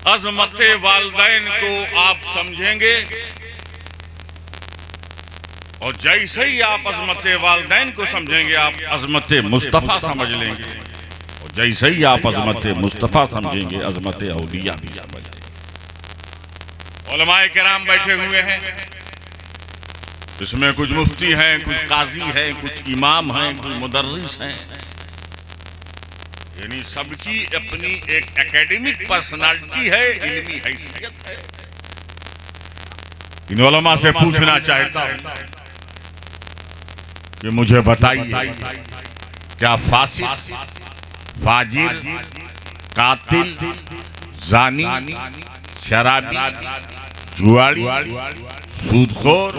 अज़मत वालिदैन को आप समझेंगे और जैसे ही आप अज़मत वालिदैन को समझेंगे आप अज़मत मुस्तफ़ा समझ लेंगे और जैसे ही आप अज़मत मुस्तफ़ा समझेंगे अज़मत औलिया भी समझ लेंगे। उलमाए किराम बैठे हुए हैं, इसमें कुछ मुफ्ती हैं, कुछ काजी हैं, कुछ इमाम हैं, कुछ मुदर्रिस हैं, यानी सबकी अपनी एक एकेडमिक पर्सनालिटी है, इल्मी हैसियत है। इन उलमा से पूछना चाहता हूं कि मुझे बताइए, क्या फासिक, फाजिर, कातिल, जानी, शराबी, जुआड़ी, सूदखोर,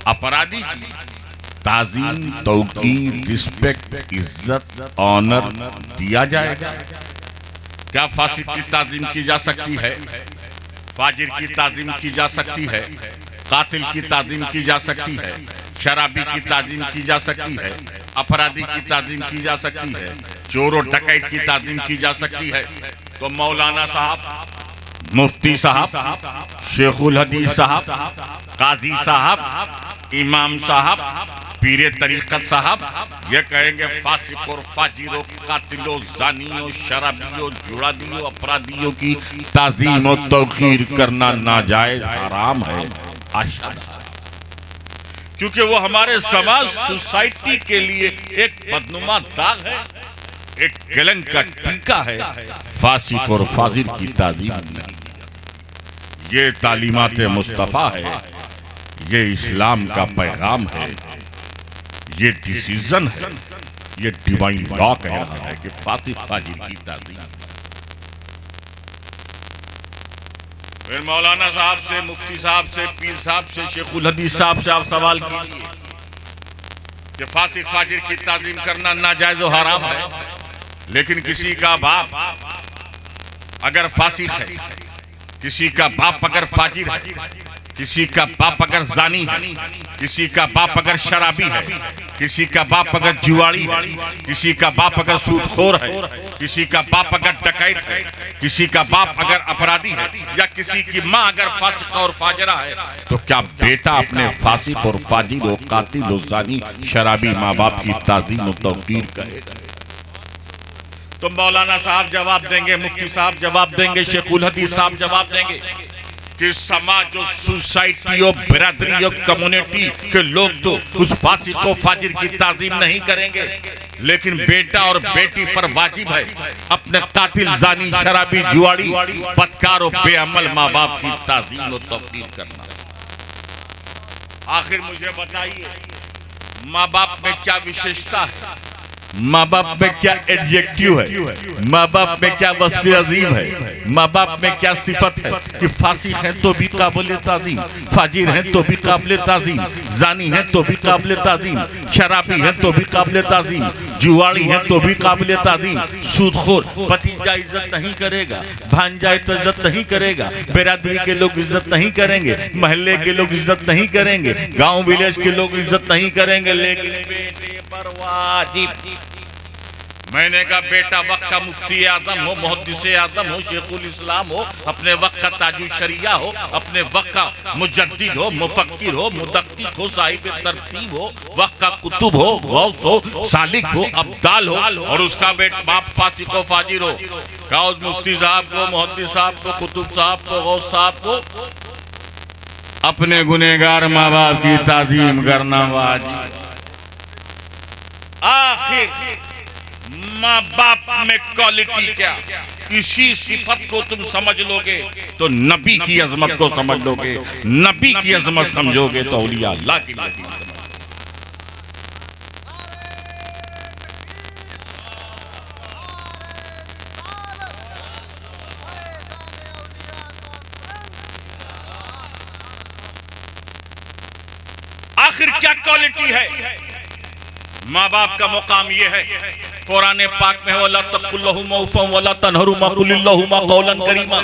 अपराधी की ताज़ीम, तौकीर, रिस्पेक्ट, इज्जत, ऑनर दिया जाएगा? क्या फासिक की ताज़ीम की जा सकती है? फाजिर की ताज़ीम की जा सकती है? कातिल की ताज़ीम की जा सकती है? शराबी की ताज़ीम की जा सकती है? अपराधी की ताज़ीम की जा सकती है? चोर और डकैत की ताज़ीम की जा सकती है? तो मौलाना साहब, मुफ्ती साहब, शेखुल हदीस साहब, काजी साहब, इमाम साहब, पीरे तरीक़त साहब ये कहेंगे फासिक और फाजिरों, कातिलों, जानियों, शराबियों, जुड़ादियों, अपराधियों की ताज़ीम और तौक़ीर करना नाजायज हराम है, अशद, क्योंकि वो हमारे समाज, सोसाइटी के लिए एक बदनुमा दाग है, एक कलंक का टीका है। फासिक और फाजिर की ताज़ीम नहीं, ये तालीमात मुस्तफ़ा है, ये इस्लाम का पैगाम है, ये डिसीजन है, ये डिवाइन लॉ कह रहा है कि फासिक फाजिर की ताज़ीम। फिर मौलाना साहब से, मुफ्ती साहब से, पीर साहब से, शेखुल हदीस साहब से आप सवाल कीजिए कि फासिक फाजिर की ताज़ीम करना नाजायज और हराम है, लेकिन किसी का बाप अगर फासिक है, किसी का बाप अगर फाजिर है, किसी का बाप अगर जानी है, किसी का बाप अगर शराबी है, किसी का बाप अगर जुआड़ी है, किसी का बाप अगर सूदखोर है, किसी का बाप अगर डकैत है, किसी का बाप अगर अपराधी है, या किसी की माँ अगर फासिक और फाजरा है, तो क्या बेटा अपने फासिक और फाजिर और कातिल और जानी शराबी माँ बाप की ताज़ीम और तौक़ीर करेगा? तो मौलाना साहब जवाब देंगे, मुफ्ती साहब जवाब देंगे, शेखुल हदीस साहब जवाब देंगे कि समाज और सोसाइटी और बिरादरी और कम्युनिटी के लोग तो उस फासिक को फाजिर की ताज़ीम नहीं करेंगे, लेकिन बेटा और बेटी पर वाजिब है अपने कातिल, जानी, शराबी, जुआड़ी, बदकार और बेअमल माँ बाप की ताज़ीम और तौक़ीर करना। आखिर मुझे बताइए, माँ बाप में क्या विशेषता है? माँ बाप में क्या एडजेक्टिव है? माँ बाप में क्या वस्फ़ अज़ीम है? माँ बाप में क्या सिफत है कि फासिक है तो भी काबिल ताज़ीम, फाजिर है तो भी काबिल ताज़ीम, जानी है तो भी काबिल ताज़ीम, शराबी है तो भी काबिल ताज़ीम, जुआड़ी है तो भी काबिल ताज़ीम, सूदखोर भतीजा इज्जत नहीं करेगा, भांजा इज्जत नहीं करेगा, बिरादरी के लोग इज्जत नहीं करेंगे, महल्ले के लोग इज्जत नहीं करेंगे, गाँव विलेज के लोग इज्जत नहीं करेंगे, लेकिन बेटे पर वाजिब। मैंने कहा बेटा वक्त का मुफ्ती आज़म हो, मुहद्दिस आज़म हो, शेखुल इस्लाम हो, अपने वक्त का ताजु शरिया हो, अपने वक्त का मुजद्दिद हो, मुफक्किर हो, मुदक्किक हो, साहिब तरतीब हो, वक्त का कुतुब हो, गौस हो, सालिक हो, अब्दाल हो, और उसका बेटा बाप फासिक हो, फाजिर हो। कहा उस मुफ्ती साहब को, मुहद्दिस साहब को, कुतुब साहब को, गौस साहब को अपने गुनहगार माँ बाप की ताज़ीम करना वाजिब। आखिर माँ बाप में क्वालिटी क्या? इसी सिफत को तुम समझ लोगे तो नबी की अजमत को समझ लोगे, नबी की अजमत समझोगे तो औलिया अल्लाह की अजमत समझोगे। आखिर क्या क्वालिटी है? माँ बाप का मुकाम ये है, कुरान पाक में वला तकुल्लहु मौफन वला तनहरुमा कुलिल्लहुमा कौलन करीमा।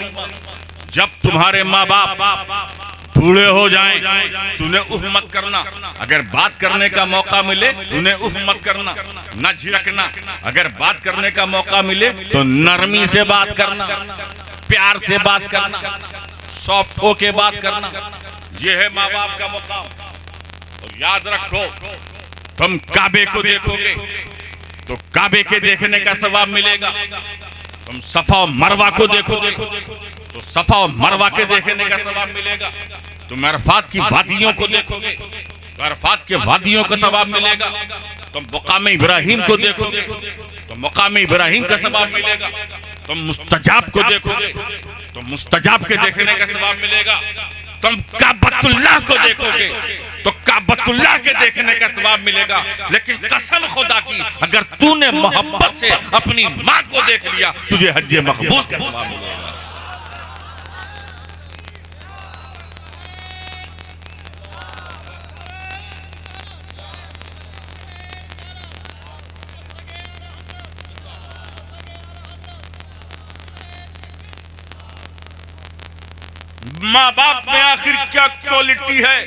जब तुम्हारे माँ बाप बूढ़े हो जाएं तो उन्हें उफ मत करना, अगर बात करने का मौका मिले उन्हें उफ मत करना, न झिड़कना, अगर बात करने का मौका मिले तो नरमी से बात करना, प्यार से बात करना, सॉफ्ट होके बात करना, ये है माँ बाप का मुकाम। और याद रखो, तुम काबे को देखोगे तो काबे के देखने का सवाब मिलेगा। तुम सफा और मरवा को देखोगे तो सफा और मरवा के देखने का सवाब मिलेगा। तुम अरफात की वादियों को देखोगे तो अरफात के वादियों का सवाब मिलेगा। तुम मुकाम इब्राहिम को देखोगे तो मुकाम इब्राहिम का सवाब मिलेगा। तुम मुस्तजाब को देखोगे तो मुस्तजाब के देखने का सवाब मिलेगा। तुम काबतुल्लाह को देखोगे तो काबतुल्लाह के देखने का सवाब मिलेगा। लेकिन कसम खुदा की, अगर तूने मोहब्बत से अपनी माँ को देख लिया, तुझे हज्जे मकबूल का सवाब मिलेगा। माँ बाप में आखिर क्या क्वालिटी है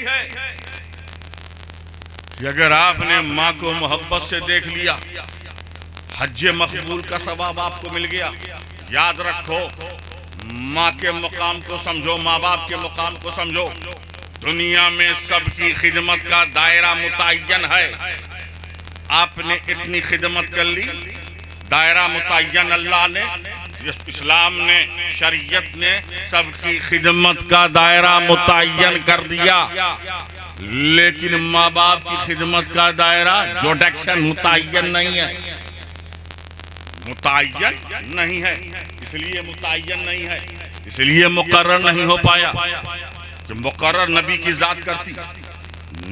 कि अगर आपने माँ को मोहब्बत से देख लिया, हज्जे मकबूल का सवाब आपको मिल गया। याद रखो, माँ के मुकाम को समझो, माँ बाप के मुकाम को समझो। दुनिया में सबकी खिदमत का दायरा मुतय्यन है। आपने इतनी खिदमत कर ली, दायरा मुतय्यन अल्लाह ने, इस्लाम ने, शरीयत ने सबकी खिदमत का दायरा मुतय्यन कर दिया। लेकिन माँ बाप की खिदमत का दायरा जोडक्शन मुतय्यन नहीं है, मुतय्यन नहीं है। इसलिए मुतय्यन नहीं है, इसलिए मुकर्रर नहीं हो पाया कि मुकर्रर नबी की जात करती,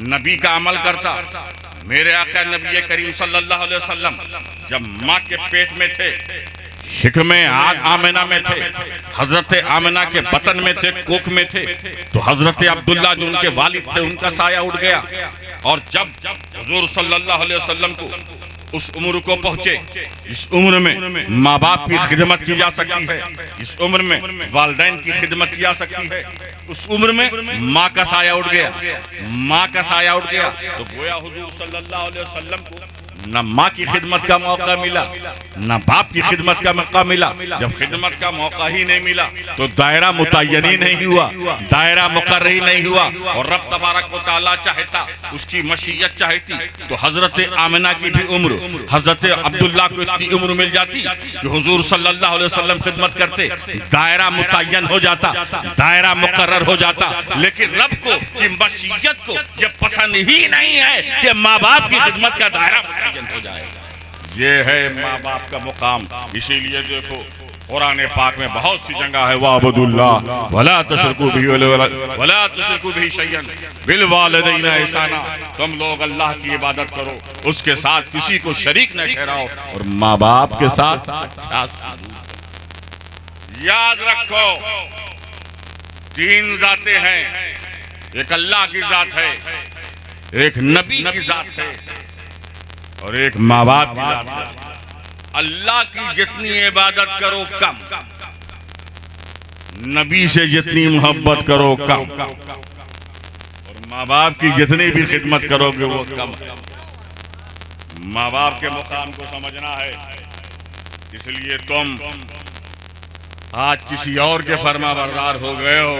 नबी का अमल करता। मेरे आका नबी करीम सल्लल्लाहु अलैहि वसल्लम जब माँ के पेट में थे, शिक्र में आमिना में थे, हजरत आमिना के बतन में थे, कोख में थे, तो हजरत अब्दुल्ला जो उनके वालिद थे, उनका साया उड़ गया। और जब हुजूर सल्लल्लाहु अलैहि वसल्लम को उस उम्र को पहुंचे, इस उम्र में माँ बाप की खिदमत की जा सकती है, इस उम्र में वालिदैन की खिदमत की जा सकती है, उस उम्र में माँ का साया उड़ गया, माँ का साया उड़ गया। तो गोया हुजूर सल्लल्लाहु अलैहि वसल्लम को न माँ की खिदमत का मौका मिला, न बाप की खिदमत का मौका मिला। जब खिदमत का मौका ही नहीं मिला तो दायरा मुतय्यन ही नहीं हुआ, दायरा मुकर्रर ही नहीं हुआ। और रब तबारक व तआला चाहता, उसकी मशीयत चाहती तो हजरत आमिना की भी उम्र, हजरत अब्दुल्ला को इतनी उम्र मिल जाती कि हुजूर सल्लल्लाहु अलैहि वसल्लम खिदमत करते, दायरा मुतय्यन हो जाता, दायरा मुकर्रर हो जाता। लेकिन रब को की मशीयत को ये पसंद ही नहीं है कि माँ बाप की खिदमत का दायरा हो जाएगा। ये है माँ बाप का मुकाम। इसीलिए देखो, कुरान पाक में बहुत सी जगह है, वाबुदुल्लाह वला तुशरिकू बिही वला तुशरिकू बिही शैअन बिल वालिदैन ihsana, तुम लोग अल्लाह की इबादत करो, उसके साथ किसी को शरीक न ठहराओ, और माँ बाप के साथ अच्छा। याद रखो, तीन जातें हैं, एक अल्लाह की जात है, एक नबी की जात है, और एक माँ बाप की जात है। अल्लाह की जितनी इबादत करो कम, नबी से जितनी मोहब्बत करो कम, और माँ बाप की जितनी भी खिदमत करोगे वो कम है। माँ बाप के मुकाम को समझना है। इसलिए तुम आज किसी और के फरमाबरदार हो गए हो,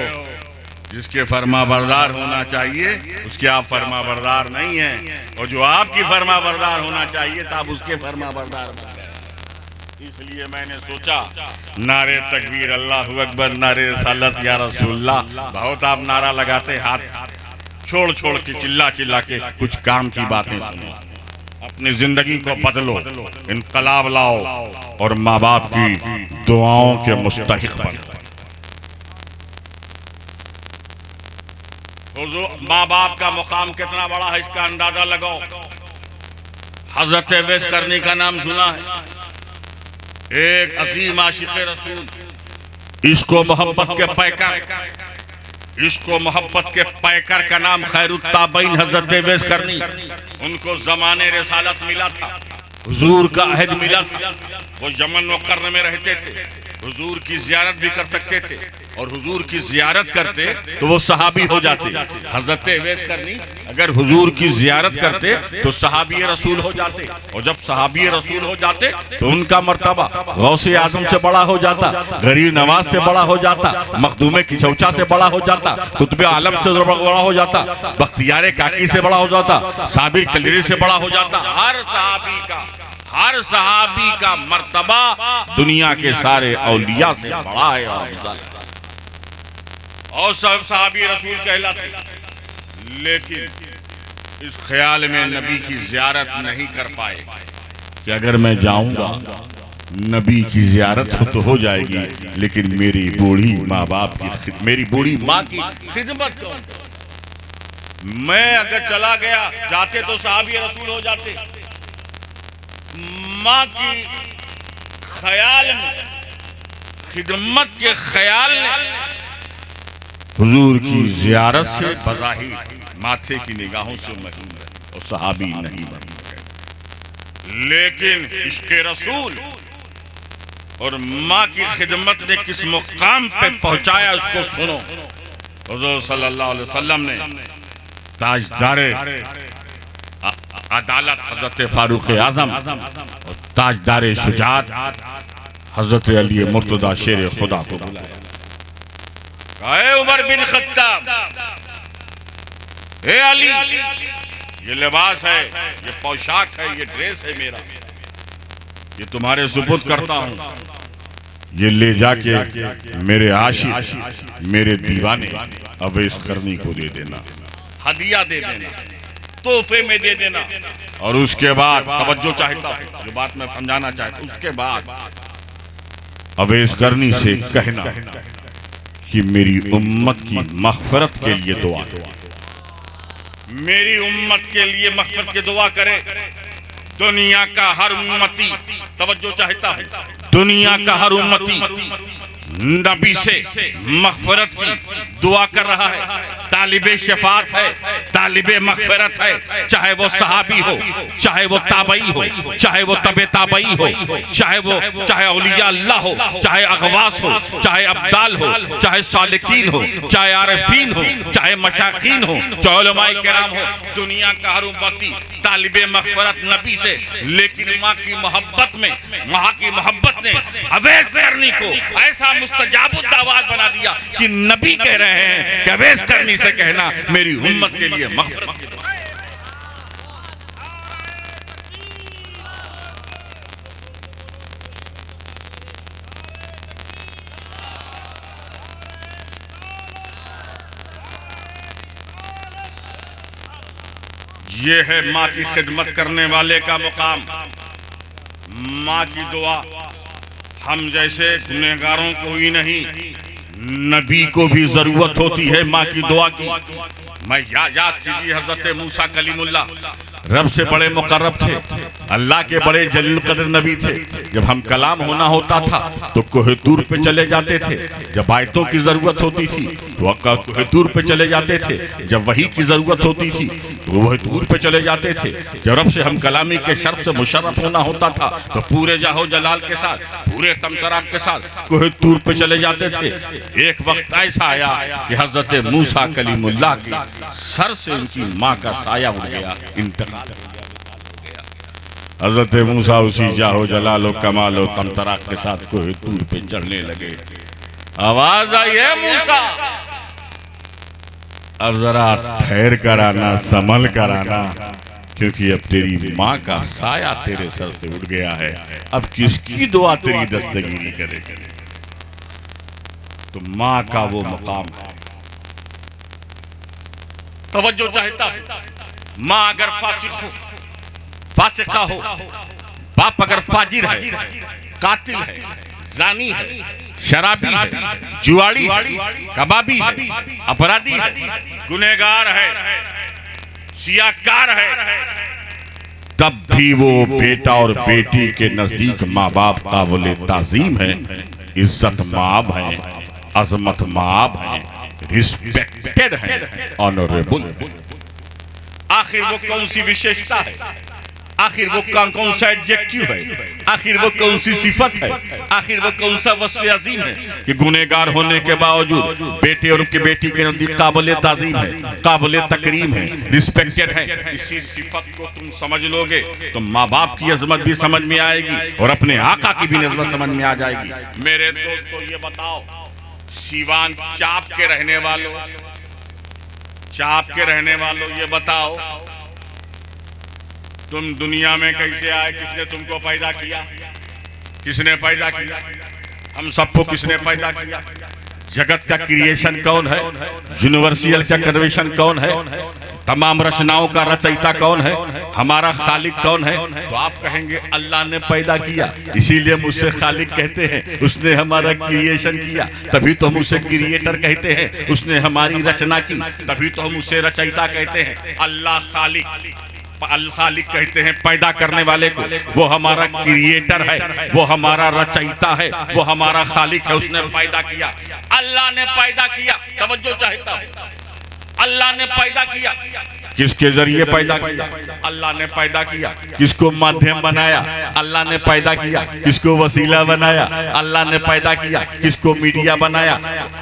जिसके फरमाबरदार होना चाहिए उसके आप फरमाबरदार नहीं हैं, और जो आपकी फरमाबरदार होना चाहिए तो आप उसके फरमाबरदार बन गए। इसलिए मैंने सोचा, नारे तकबीर, अल्लाहु अकबर, नारे रिसालत या रसूलुल्लाह, बहुत आप नारा लगाते, हाथ छोड़ छोड़ के, चिल्ला चिल्ला के, कुछ काम की बातें सुनो, अपनी जिंदगी को बदलो, इनकलाब लाओ, और माँ बाप की दुआओं के मुस्तहिक बनो। माँ बाप का मुकाम कितना बड़ा है, इसका अंदाजा लगाओ। हजरत वैस करनी का नाम सुना है, एक अजीम आशिक़ रसूल, इसको मोहब्बत के पैकर, इसको मोहब्बत के पैकर का नाम खैरुत ताबईन हजरत वैस करनी। उनको ज़माने रिसालत मिला था, हुजूर का अहद मिला था, वो यमन व कर्न में रहते थे। हुजूर की जियारत भी कर सकते थे, और हुजूर की जियारत करते तो वो सहाबी हो जाते। हजरत अवैस करनी अगर हुजूर की जियारत करते तो सहाबी रसूल हो जाते, और जब सहाबी रसूल हो जाते तो उनका मर्तबा गौसे आजम से बड़ा हो जाता, गरीब नवाज से बड़ा हो जाता, मखदूम किचौचा से बड़ा हो जाता, कुतुब आलम से बड़ा हो जाता, बख्तियार काकी से बड़ा हो जाता, साबिर कलरी से बड़ा हो जाता। हर सहाबी का मर्तबा दुनिया के सारे औलिया से बड़ा है और सब सहाबी रसूल कहलाते। लेकिन इस ख्याल में नबी की जियारत नहीं कर पाए कि अगर मैं जाऊंगा नबी की जियारत तो हो जाएगी, लेकिन मेरी बूढ़ी माँ बाप की, मेरी बूढ़ी माँ की खिदमत कौन करे? मैं अगर चला गया, जाते तो सहाबी रसूल हो जाते, माँ की ख्याल में, खिदमत के ख्याल में हुजूर की जियारत से बज़ाहिर माथे की निगाहों से महरूम रहे और सहाबी नहीं बन गए। लेकिन इश्क़े रसूल और माँ की खिदमत ने किस मुकाम पे पहुंचाया उसको सुनो। हुजूर सल्लल्लाहु अलैहि वसल्लम ने ताजदारे अदालत हजरत फारूक आजम और ताजदारे शुजात हजरत अली मुर्तदा शेर खुदा को बुलाया। उमर बिन खत्ताब, ए अली, ये लिबास है, ये पोशाक है, ये ड्रेस है मेरा, ये तुम्हारे सुपुर्द करता हूँ, ये ले जाके मेरे आशिक, मेरे दीवाने अवैस करनी को दे देना, हदिया दे देना, तोहफे में दे देना। और उसके बाद तवज्जो चाहता हूं, जो बात मैं समझाना चाहता हूं, उसके बाद अवैस करनी से कहना कि मेरी उम्मत की मग़फ़िरत के लिए दुआ, मेरी उम्मत के लिए मग़फ़िरत की दुआ करे। दुनिया का हर उम्मती, तवज्जो चाहता है, दुनिया का हर उम्मती नबी से मग़फ़िरत की दुआ कर रहा है, तालिबे शफ़ाअत है, तालिबे मग़फ़िरत है, चाहे वो सहाबी हो, चाहे वो ताबई हो, चाहे वो तबे ताबई हो, चाहे औलिया अल्लाह हो, चाहे अगवास हो, चाहे अब्दाल हो, चाहे सालिकीन हो, चाहे आरिफीन हो, चाहे मशाखीन हो, चाहे उलमाए किराम हो, दुनिया का हर उम्मती तालिबे मग़फ़िरत नबी से। लेकिन माँ की मोहब्बत में, माँ की मोहब्बत ने अवैस करनी को ऐसा मुस्तजाबुद दावात बना दिया कि नबी कह रहे हैं कि अवैस करनी से कहना मेरी उम्मत के लिए मग़फ़िरत की दुआ। ये है माँ की खिदमत करने वाले का मुकाम। माँ की दुआ हम जैसे गुनहगारों को ही नहीं, नबी को भी जरूरत होती है माँ की दुआ की। मैं याद कीजिए हजरत मूसा कलीमुल्लाह रब से बड़े मुकर्रब थे, अल्लाह के बड़े जलील कदर नबी थे। जब हम कलाम होना होता था तो कोहे तूर पे चले जाते थे, जब आयतों की जरूरत होती थी तो कोहे तूर पे चले जाते थे, जब वही की जरूरत होती थी तो वही तूर पे चले जाते थे। जब रब से हम कलामी के शर्फ से मुशर्रफ होना होता था तो पूरे जाहो जलाल के साथ, पूरे तमतराब के साथ कोहे तूर पे चले जाते थे। एक वक्त ऐसा आया कि हजरत मूसा कलीमुल्लाह के सर से उनकी माँ का साया उड़ गया, इंतकाल हो गया। हजरत मूसा उसी जाहो जलालो कमालो तमतराक के साथ कोहे तूर पे चढ़ने लगे। आवाज आई है मूसा, अब जरा ठहर कर आना, संभल कर आना, क्योंकि अब तेरी माँ का साया तेरे सर से उड़ गया है, अब किसकी दुआ तेरी दस्तगीरी करे। तो माँ का वो मकाम है, तवज्जो चाहता है। माँ अगर फासिक हो, फासिका हो, बाप अगर फाजिर है, कातिल है, जानी है, शराबी है, जुआड़ी है, कबाबी है, अपराधी है, गुनहगार है, सियाकार है, तब भी वो बेटा और बेटी के नजदीक माँ बाप काबिल ताज़ीम है, इज्जत माब है, अजमत माब है, रिस्पेक्टेड है, ऑनरेबल। आखिर वो कौन सी विशेषता है आखिर वो कौन सा एडजेक्टिव है, आखिर वो कौन सी सिफत है, आखिर वो कौन सा वस्फ़ अज़ीम है कि गुनहगार होने के बावजूद बेटे और उनके बेटी के नज़दीक काबिल ताज़ीम है, काबिल तकरीम है, रिस्पेक्टेड है। इसी सिफत को तुम समझ लोगे तो माँ बाप की अजमत भी समझ में आएगी और अपने आका की भी अजमत समझ में आ जाएगी। मेरे दोस्तों ये बताओ, सीवान चाप के रहने वालों, चाप के रहने वालों, ये बताओ तुम दुनिया में कैसे आए? किसने तुमको पैदा किया? किसने पैदा किया? हम सबको किसने पैदा किया? जगत का क्रिएशन कौन है? यूनिवर्सल का क्रिएशन कौन है? तमाम रचनाओं का रचयिता कौन है? हमारा खालिक कौन है? तो आप कहेंगे अल्लाह ने पैदा किया, इसीलिए हम उसे खालिक कहते हैं। उसने हमारा क्रिएशन किया, तभी तो हम उसे क्रिएटर कहते हैं। उसने हमारी रचना की, तभी तो हम उसे रचयिता कहते हैं। अल्लाह खालिक, अल खालिक कहते हैं पैदा करने वाले को। वो हमारा क्रिएटर है, वो हमारा रचयिता है, वो हमारा खालिक है। उसने पैदा किया, अल्लाह ने पैदा किया। तवज्जो चाहता हूं, अल्लाह ने पैदा किया। किसके जरिए पैदा किया? अल्लाह ने पैदा किया। किसको माध्यम बनाया? अल्लाह ने पैदा किया। किसको वसीला बनाया? अल्लाह ने पैदा किया। किसको मीडिया बनाया?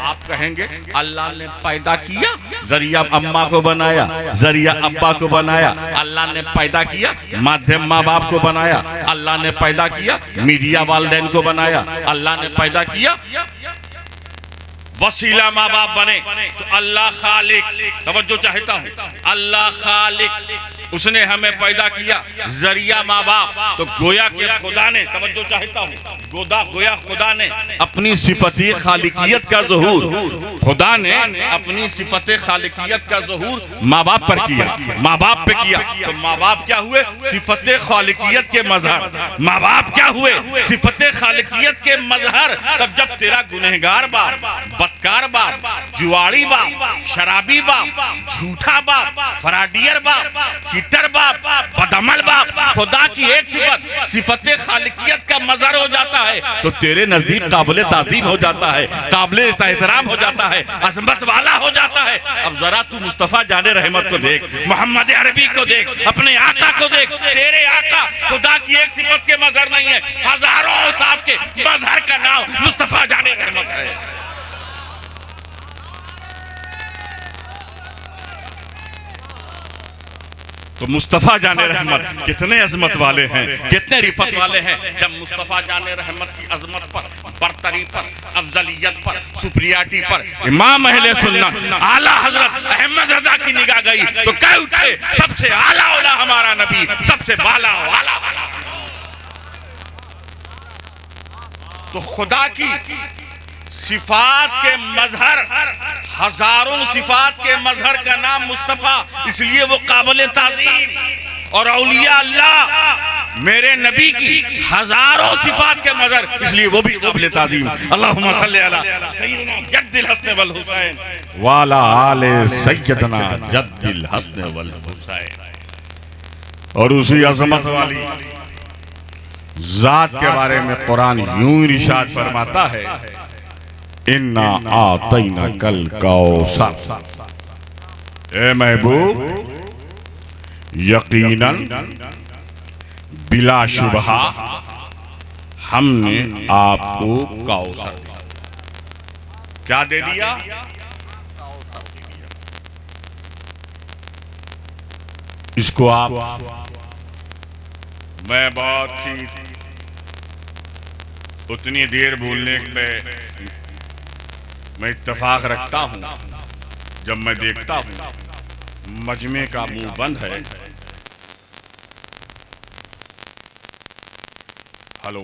आप कहेंगे अल्लाह ने पैदा किया, जरिया अम्मा को बनाया, जरिया अब्बा को बनाया। अल्लाह ने पैदा किया, माध्यम माँ बाप को बनाया। अल्लाह ने पैदा किया, मीडिया वालिदैन को बनाया। अल्लाह ने पैदा किया, वसीला माँ बाप बने। तो अल्लाह खालिक, तवज्जो चाहता हूँ, अल्लाह खालिक, उसने हमें पैदा किया। जरिया माँ बाप, तो गोया के खुदा ने, तवज्जो चाहता हूँ, गोया खुदा ने अपनी सिफते खालिकियत का ज़हूर, खुदा ने अपनी सिफते खालिकियत का ज़हूर माँ बाप पर किया, माँ बाप पे किया। तो माँ बाप क्या हुए? सिफते खालिकियत के मजहर। माँ बाप क्या हुए? सिफते खालिकियत के मजहर। तब जब तेरा गुनहगार बाप, बदकार बाप, जुआड़ी बाप, शराबी बाप, झूठा बाप, फराडियर बाप, चीटर बाप, बदअमल बाप, खुदा की एक सिफत, सिफते खालिकियत का मजहर हो जाता है, तो तेरे नजदीक काबिल ताज़ीम हो जाता है, काबिल एहतराम हो जाता है, अज़मत वाला हो जाता है। अब जरा तू मुस्तफा जाने रहमत को देख, मोहम्मद अरबी को देख, अपने आका को देख। तेरे आका खुदा की एक सिफत के मजहर नहीं है, हजारों साहब के मजहर का नाम मुस्तफा जाने रहमत है। तो मुस्तफ़ा जाने रहमत कितने अजमत वाले हैं, कितने रिफत वाले हैं। जब मुस्तफ़ा जाने रहमत की अजमत पर, बरतरी पर, अफजलियत पर, सुप्रियाटी पर इमाम अहले सुन्नत आला हजरत अहमद रजा की निगाह गई तो कह उठे सबसे आला औला हमारा नबी, सबसे बाला वाला। तो खुदा की सिफात के मजहर, हजारों सिफात के मजहर का नाम मुस्तफा, इसलिए वो काबिल ताज़ीम। और औलिया अल्लाह मेरे नबी की हजारों सिफात के मजहर, इसलिए वो भी काबिल ताज़ीम। अल्लाहुम्मा सल्ली अला सय्यिदना जद्दिल हसन वल हुसैन वाला आले सय्यदना जद्दिल हसन वल हुसैन। और उसी अजमत वाली जात के बारे में कुरान यूं इरशाद फरमाता है, इन्ना आतैना कल कौसर। ए महबूब, यकीनन बिला शुबहा हमने आपको कौसर दिया। क्या दे दिया? इसको आप, मैं बहुत ही उतनी देर बोलने पे मैं इत्तेफाक रखता हूँ जब मैं देखता हूँ मजमे का मुंह बंद है। हेलो,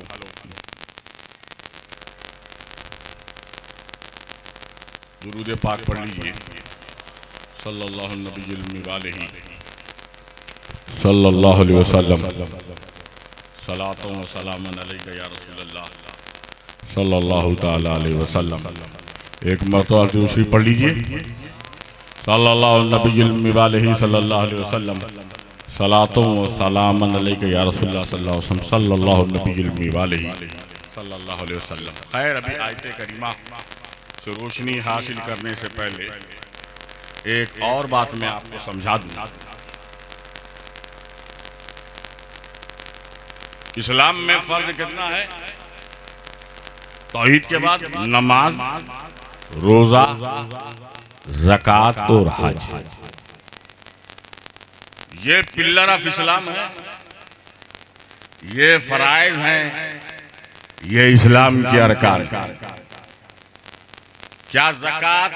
दुरूद पाक पढ़ लीजिए, सल्लल्लाहु अलैहि वसल्लम, सलातो व सलामन अलैका या रसूलल्लाह सल्लल्लाहु तआला अलैहि वसल्लम। एक मरतबा दूसरी पढ़ लीजिए, सल्लल्लाहु अलैहि वसल्लम, सलातो व सलामन अलैका या रसूलल्लाह सल्लल्लाहु अलैहि वसल्लम। खैर, अभी आयत करीमा से रोशनी हासिल करने से पहले एक और बात मैं आपको समझा दूँ। इस्लाम में फर्ज कितना है? तौहीद के बाद नमाज, रोजा, ज़कात और हज। ये पिल्लर ऑफ इस्लाम है, ये फराइज हैं, ये इस्लाम के अरकान। क्या ज़कात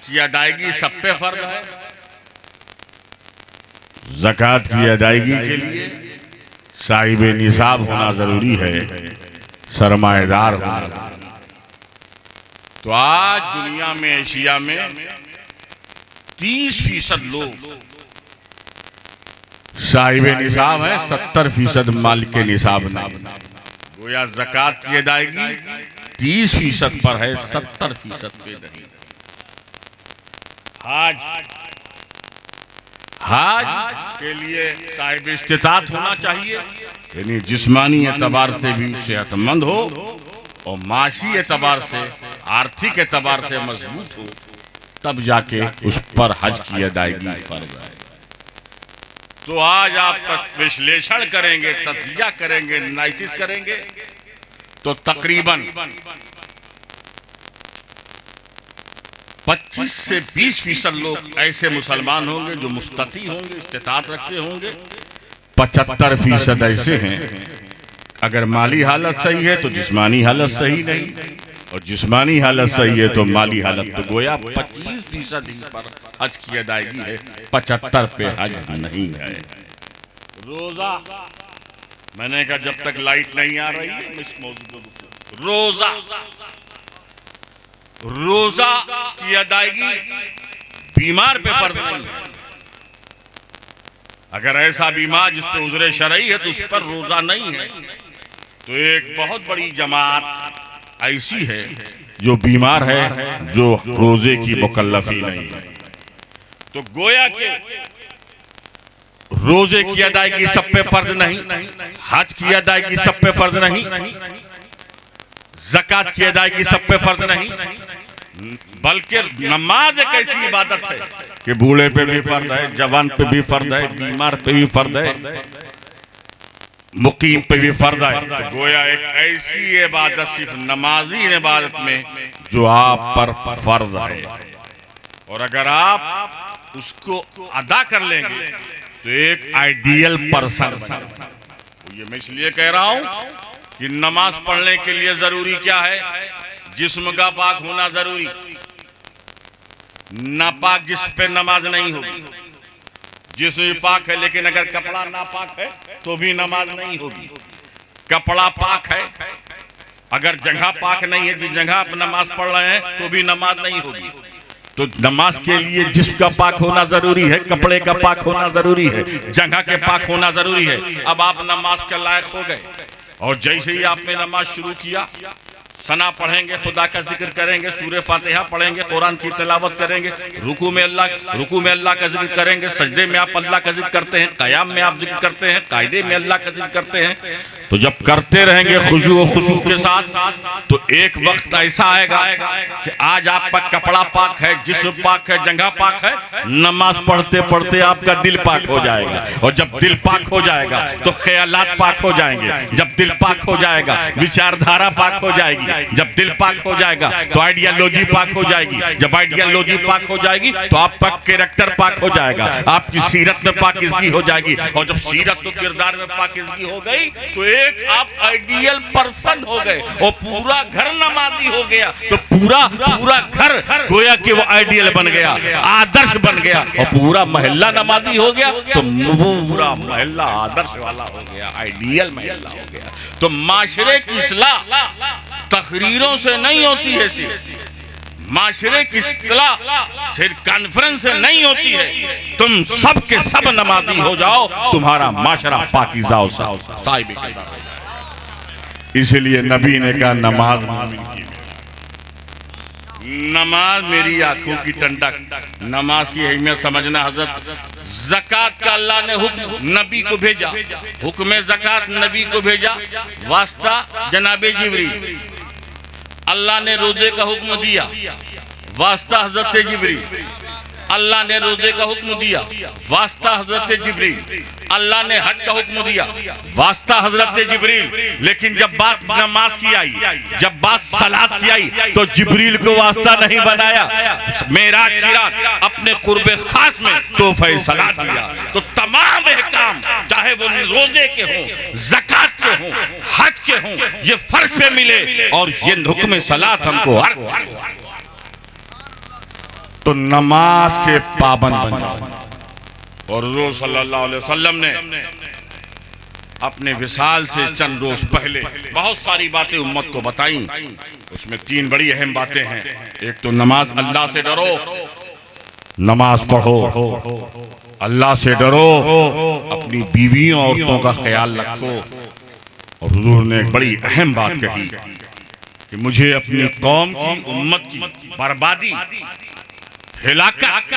की अदायगी सब पे फर्ज है? ज़कात की अदायगी के लिए साहिब निसाब होना जरूरी है, सरमाएदार होना। तो आज दुनिया में, एशिया में 30% लोग साहिब निसाब है, 70% मालिक के निसाब नहीं। गोया ज़कात की अदायगी 30% पर है, 70% पे नहीं। हज के लिए साहिब इस्तिताअत होना चाहिए, यानी जिस्मानी एतबार से भी सेहतमंद हो और माशी एतबार से, आर्थिक एतबार से मजबूत हो, तब जाके उस पर हज की अदायगी फर्ज है। तो आज आप विश्लेषण करेंगे, तज्जिया करेंगे, एनालिसिस करेंगे, तो तकरीबन 25 से 20% लोग ऐसे मुसलमान होंगे जो मुस्तती होंगे, इस्तिताअत रखते होंगे। 75% ऐसे हैं अगर माली हालत सही है तो जिस्मानी हालत सही नहीं, और जिस्मानी हालत सही है तो माली हालत। तो गोया 25% ही पर हज की अदायगी है, 75 पे हज नहीं है। रोजा, मैंने कहा जब तक लाइट नहीं आ रही है इस मौजूद रोजा, रोजा की अदायगी बीमार पे फर्ज नहीं है। अगर ऐसा बीमार जिस पे उज़्र शरई है तो उस पर रोजा नहीं है। तो एक बहुत बड़ी जमात ऐसी है जो बीमार है, जो रोजे की मुकल्लफी नहीं है। तो गोया के रोजे की अदायगी सब पे फर्ज नहीं, हज की अदायगी सब पे फर्ज नहीं, ज़कात की अदायगी सब पे फर्ज नहीं, बल्कि नमाज एक ऐसी इबादत है कि बूढ़े पे भी फर्ज है, जवान पे भी फर्ज है, बीमार पे भी फर्ज है, मुकीम पे भी फर्ज है। तो गोया एक ऐसी इबादत सिर्फ नमाजी इबादत में जो आप पर फर्ज है, और अगर आप उसको अदा कर लेंगे तो एक आइडियल पर्सन। ये मैं इसलिए कह रहा हूं कि नमाज पढ़ने के लिए जरूरी क्या है? जिस्म का पाक होना जरूरी। नापाक जिस पे नमाज नहीं होगी। जिस्म भी पाक है लेकिन अगर कपड़ा नापाक है तो भी नमाज नहीं होगी। कपड़ा पाक है, अगर जगह पाक नहीं है, जिस जगह आप नमाज पढ़ रहे हैं तो भी नमाज नहीं होगी। तो नमाज के लिए जिस्म का पाक होना जरूरी है, कपड़े का पाक होना जरूरी है, जगह के पाक होना जरूरी है। अब आप नमाज के लायक हो गए, और जैसे ही आपने नमाज शुरू किया, सना पढ़ेंगे, खुदा का जिक्र करेंगे, सूरह फातिहा पढ़ेंगे, कुरान की तिलावत करेंगे, रुकू में अल्लाह का जिक्र करेंगे, सजदे में आप अल्लाह का जिक्र करते हैं, क़याम में आप जिक्र करते हैं, कायदे में अल्लाह का जिक्र करते हैं। तो जब करते रहेंगे खुशू और खुशू के साथ, तो एक वक्त ऐसा आएगा कि आज आपका कपड़ा पाक है, जिस्म पाक है, जगह पाक है, नमाज पढ़ते पढ़ते आपका दिल पाक हो जाएगा। और जब दिल पाक हो जाएगा तो ख्यालात पाक हो जाएंगे। जब दिल पाक हो जाएगा विचारधारा पाक हो जाएगी। जब दिल पाक हो जाएगा तो आइडियोलॉजी पाक हो जाएगी। जब आइडियोलॉजी पाक हो जाएगी तो आपका कैरेक्टर पाक हो जाएगा, आपकी सीरत में पाकिज़गी हो जाएगी। और जब सीरत और किरदार में पाकिज़गी हो गई तो एक आप आइडियल पर्सन हो गए, और पूरा घर नमाजी हो गया। तो पूरा घर गोया कि वो आइडियल बन गया, आदर्श बन गया, और पूरा मोहल्ला नमाजी हो गया तो पूरा मोहल्ला आदर्श वाला हो गया, आइडियल मोहल्ला हो गया। तो माशरे की इस्लाह तकरीरों से नहीं होती है, सिर्फ माशरे की इस्लाह सिर्फ कॉन्फ्रेंस से नहीं होती है। तुम सब के सब नमाजी हो जाओ, तुम्हारा माशरा पाकीज़ा और साहिब इक़्तिदार। इसलिए नबी ने कहा नमाज नमाज मेरी आंखों की ठंडक। नमाज की अहमियत समझना हजरत। ज़कात का अल्लाह ने हुक्म नबी को भेजा, हुक्म ज़कात नबी को भेजा, वास्ता जनाबे जिब्रील। अल्लाह ने रोजे का हुक्म दिया, वास्ता हजरत जिब्रील। अल्लाह ने रोजे का हुक्म दिया, वास्ता हजरत जिब्रील। अल्लाह ने हज का हुक्म दिया, वास्ता हजरत जिब्रील। लेकिन जब बात नमाज की आई, जब बात सलात की आई, तो जिब्रील को वास्ता नहीं बनाया। मेराज की रात अपने कुर्बे खास में तोहफे सलात दिया। तो तमाम अहकाम, चाहे वो रोजे के हों, ज़कात के हों, हज के हों, ये फर्ज पे मिले और ये हुक्म सलात हमको हर तो नमाज के पाबंद बन जाओ। और हुज़ूर सल्लल्लाहु अलैहि वसल्लम ने अपने विसाल से चंद रोज पहले बहुत सारी बातें उम्मत को बताई। उसमें 3 बड़ी अहम बातें हैं। एक तो नमाज, अल्लाह से डरो, नमाज पढ़ो, अल्लाह से डरो, अपनी बीवियों औरतों का ख्याल रखो। और हुजूर ने एक बड़ी अहम बात कही कि मुझे अपनी कौम की, उम्मत की बर्बादी, हिलाकत,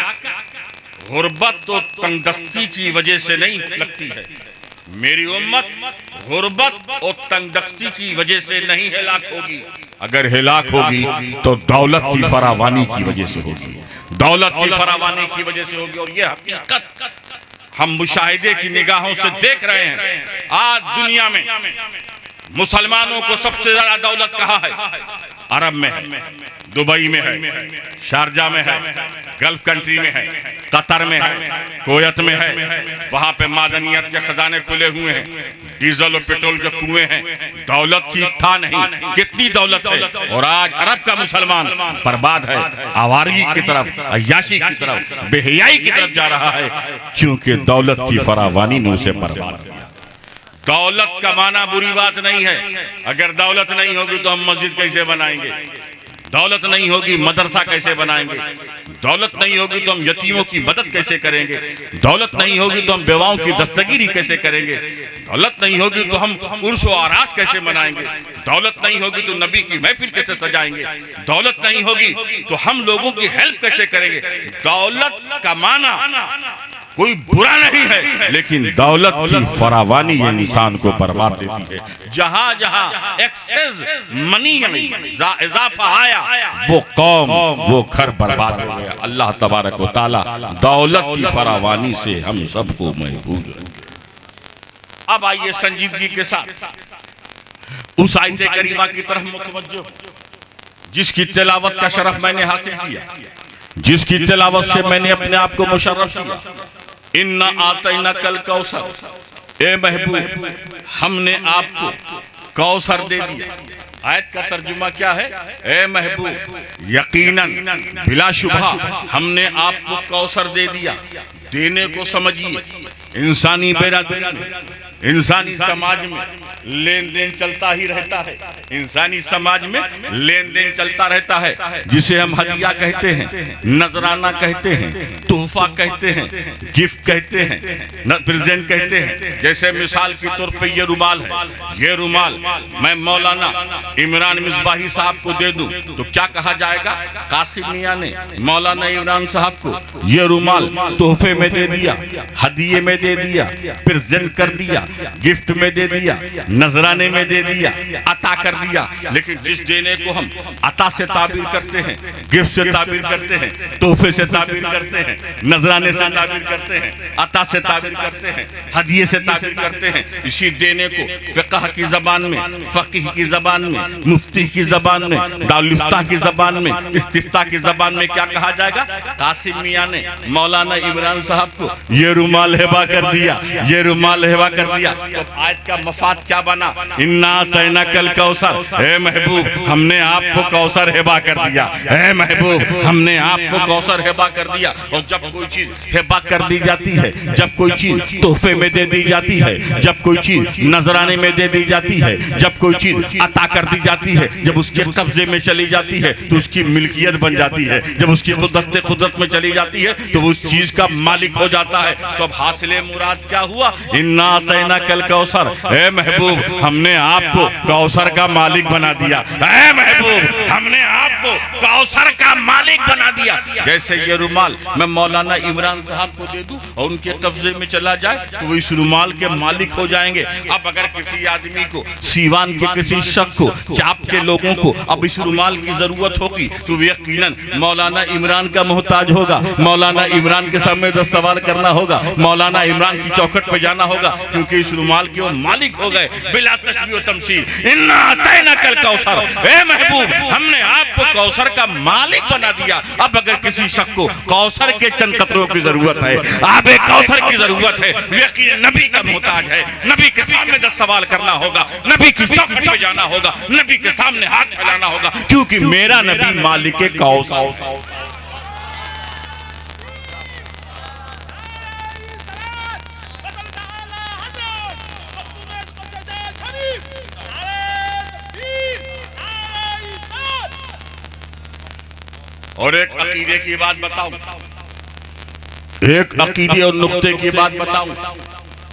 गुर्बत और तंगदस्ती की वजह से नहीं लगती है। मेरी उम्मत गुर्बत और तंगदस्ती की वजह से नहीं हिलाक होगी। अगर हिलाक होगी तो दौलत की फरावानी की वजह से होगी, दौलत की फरावानी की वजह से होगी। और ये हकीकत हम मुशाहिदे की निगाहों से देख रहे हैं। आज दुनिया में मुसलमानों को सबसे ज्यादा दौलत कहाँ है? अरब में है, दुबई में है, शारजा में है, गल्फ कंट्री में है, कतर में है, कुवैत में है। वहां पे मादनियत के खजाने खुले हुए हैं, डीजल और पेट्रोल के कुएं हैं। दौलत की था नहीं, कितनी दौलत है। और आज अरब का मुसलमान बर्बाद है, आवारगी की तरफ, अय्याशी की तरफ, बेहयाई की तरफ जा रहा है, क्योंकि दौलत की फरावानी ने उसे बर्बाद किया। दौलत का माना बुरी बात नहीं है। अगर दौलत नहीं होगी तो हम मस्जिद कैसे बनाएंगे? दौलत नहीं होगी मदरसा कैसे बनाएंगे? दौलत नहीं होगी तो हम यतीमों की मदद कैसे करेंगे? दौलत नहीं होगी तो हम बेवाओं की दस्तगीरी कैसे करेंगे? दौलत नहीं होगी तो हम उर्स व आरास कैसे मनाएंगे? दौलत नहीं होगी तो नबी की महफिल कैसे सजाएंगे? दौलत नहीं होगी तो हम लोगों की हेल्प कैसे करेंगे? दौलत का माना कोई बुरा नहीं है, लेकिन दौलत की फरावानी ये इंसान को बर्बाद देती है। जहां जहां एक्सेस मनी इजाफा आया, वो कौम, वो घर बर्बाद हो गया। अल्लाह तबारक व तआला दौलत की फरावानी से हम सबको महफूज रखे। अब आइए संजीदगी के साथ उस आयत करीमा की तरफ मुतवज्जो, जिसकी तिलावत का शरफ मैंने हासिल किया, जिसकी तिलावत से मैंने अपने आप को मुशर्रफ किया। इन्ना आतैना कल कौसर, ए महबूब हमने आपको कौसर दे दिया। आयत का तर्जुमा क्या है? ए महबूब यकीनन बिलाशुबा हमने आपको कौसर दे दिया। देने को समझिए, इंसानी बेरादरी में, इंसानी समाज में लेन देन चलता ही रहता है। इंसानी समाज में लेन देन चलता रहता है, जिसे हम हदिया कहते हैं, नजराना कहते हैं, तोहफा कहते हैं, गिफ्ट कहते हैं, प्रेजेंट कहते हैं। जैसे मिसाल के तौर पे ये रुमाल है, ये रुमाल मैं मौलाना इमरान मिसबाही साहब को दे दूं तो क्या कहा जाएगा? कासिम मियां ने मौलाना इमरान साहब को ये रुमाल तोहफे में दे दिया, हदिये में दे दिया, प्रेजेंट कर दिया, गिफ्ट में दे दिया, नजराने में दे दिया, अता कर दिया। लेकिन जिस देने को हम अता से ताबीर करते हैं, गिफ्ट से ताबीर करते हैं, तोहफे से ताबीर करते हैं, नजराने से ताबीर करते हैं, अता से ताबीर करते हैं, हदिये से ताबीर करते हैं, इसी देने को फिक़ह की जबान में, फकीह की जबान में, मुफ्ती की जबान में, दारुल इफ्ता की जबान में, इस्तिफ्ता की जबान में क्या कहा जाएगा? कासिम मियां ने मौलाना इमरान साहब को ये रुमाल हिबा कर दिया, ये रुमाल हिबा कर दिया। तो आयत का मफाद क्या बना? इन्ना तैना कल कौसर, ए महबूब हमने आपको कौसर हिबा कर दिया, ए महबूब हमने आपको कौसर हिबा कर दिया। और जब कोई चीज हिबा कर दी जाती है, जब कोई चीज तोहफे में दे दी जाती है, जब कोई चीज नजराने में दे दी जाती है, जब कोई चीज अता कर दी जाती है, जब उसके कब्जे में चली जाती है तो उसकी मिल्कियत बन जाती है। जब उसकी कुदरत में चली जाती है तो उस चीज का मालिक हो जाता है। तो अब हासिल मुराद क्या हुआ? इन्ना तैना कल कौसर, ए महबूब हमने आपको कौसर का मालिक बना दिया, ए महबूब हमने आपको कौसर का मालिक बना दिया। जैसे ये रुमाल मैं मौलाना इमरान साहब को दे दूं और उनके कब्जे में चला जाए तो वो इस रुमाल के मालिक हो जाएंगे। अब अगर किसी आदमी को, सीवान के किसी शख्स को, चाप के लोगों को अब इस रुमाल की जरूरत होगी तो वो यकीनन मौलाना इमरान का मोहताज होगा। मौलाना इमरान के सामने 10 सवाल करना होगा, मौलाना इमरान की चौखट पे जाना होगा, क्योंकि इस रुमाल के वो मालिक हो गए बिला तशबीह व तमसील। इन्ना अतैना कल कौसर, ए महबूब हमने आपको कौसर का मालिक बना दिया। अब अगर किसी शख्स को कौसर के चंद कतरों की जरूरत है, आबे कौसर की जरूरत है, यकीन नबी का मोहताज है। नबी के सामने 10 सवाल करना होगा, नबी की चौखट पे जाना होगा, नबी के सामने हाथ फैलाना होगा, क्योंकि मेरा नबी मालिक कौसर। और एक अकीदे की बात बताऊं, एक अकीदे और नुक्ते की बात बताऊं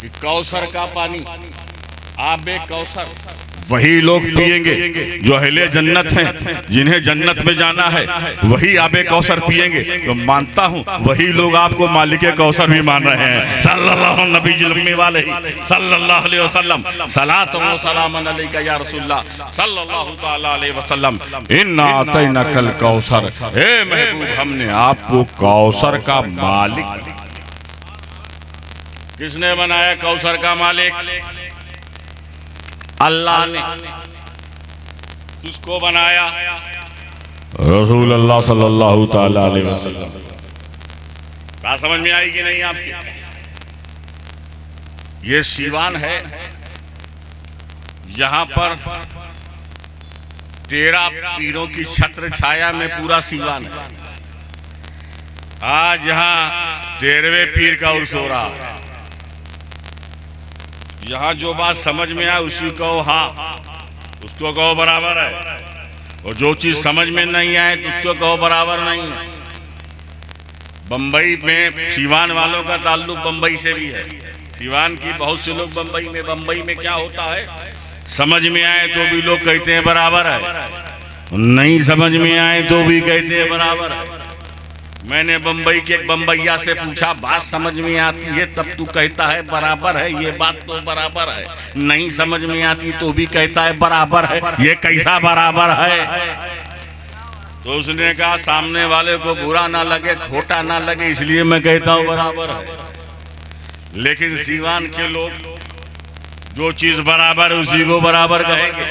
कि कौसर का पानी, आबे कौसर वही लोग पिएंगे जो अहले जन्नत हैं, जिन्हें जन्नत में जाना है, वही आबे कौसर पिएंगे। तो मानता हूँ वही लोग आपको मालिक कौसर भी मान रहे हैं। सल्लल्लाहु अलैहि वसल्लम, सलात व सलामन अलैका या रसूलल्लाह सल्लल्लाहु तआला अलैहि वसल्लम, इन्ना अतैनाकल कौसर, ए महबूब हमने आपको कौसर का मालिक। किसने बनाया कौसर का मालिक? अल्लाह ने। किसको बनाया? रसूलुल्लाह सल्लल्लाहु तआला अलैहि वसल्लम। बात समझ में आई कि नहीं आपकी? ये सीवान है, यहाँ पर 13 पीरों की छत्र छाया में पूरा सीवान है। आज यहाँ 13वें पीर का उर्स हो रहा है। यहाँ जो बात समझ में आए उसी को हाँ, उसको कहो बराबर है, और जो चीज समझ में नहीं आए तो उसको कहो बराबर नहीं है। बम्बई में सीवान वालों का ताल्लुक बम्बई से भी है। सीवान की बहुत से लोग बम्बई में क्या होता है समझ में आए तो भी लोग कहते हैं बराबर है, नहीं समझ में आए तो भी कहते हैं बराबर है। मैंने बम्बई के एक बम्बैया से पूछा, बात समझ में आती है तब तू कहता है बराबर है, ये बात तो बराबर है, नहीं समझ में आती तो भी कहता है बराबर है, ये कैसा बराबर है? तो उसने कहा सामने वाले को बुरा ना लगे, खोटा ना लगे, इसलिए मैं कहता हूँ बराबर है। लेकिन सीवान के लोग जो चीज बराबर है उसी को बराबर कहेंगे।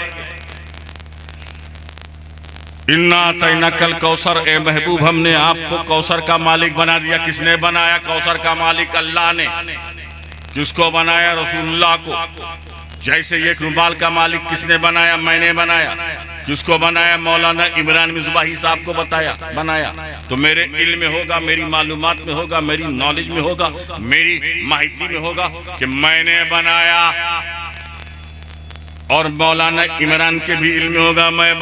इन्ना अतैनाकल कौसर, ए महबूब हमने आपको कौसर का मालिक बना दिया। किसने बनाया कौसर का मालिक? अल्लाह ने। किसको बनाया? रसूलुल्लाह को। जैसे ये रुमाल का मालिक किसने बनाया? मैंने बनाया। किसको बनाया? मौलाना इमरान मिसबाही साहब को बनाया। तो मेरे इल्म में होगा, मेरी मालूमात में होगा, मेरी नॉलेज में होगा, मेरी माहिती में होगा कि मैंने बनाया, और मौलाना इमरान के भी इल्म में होगा मैं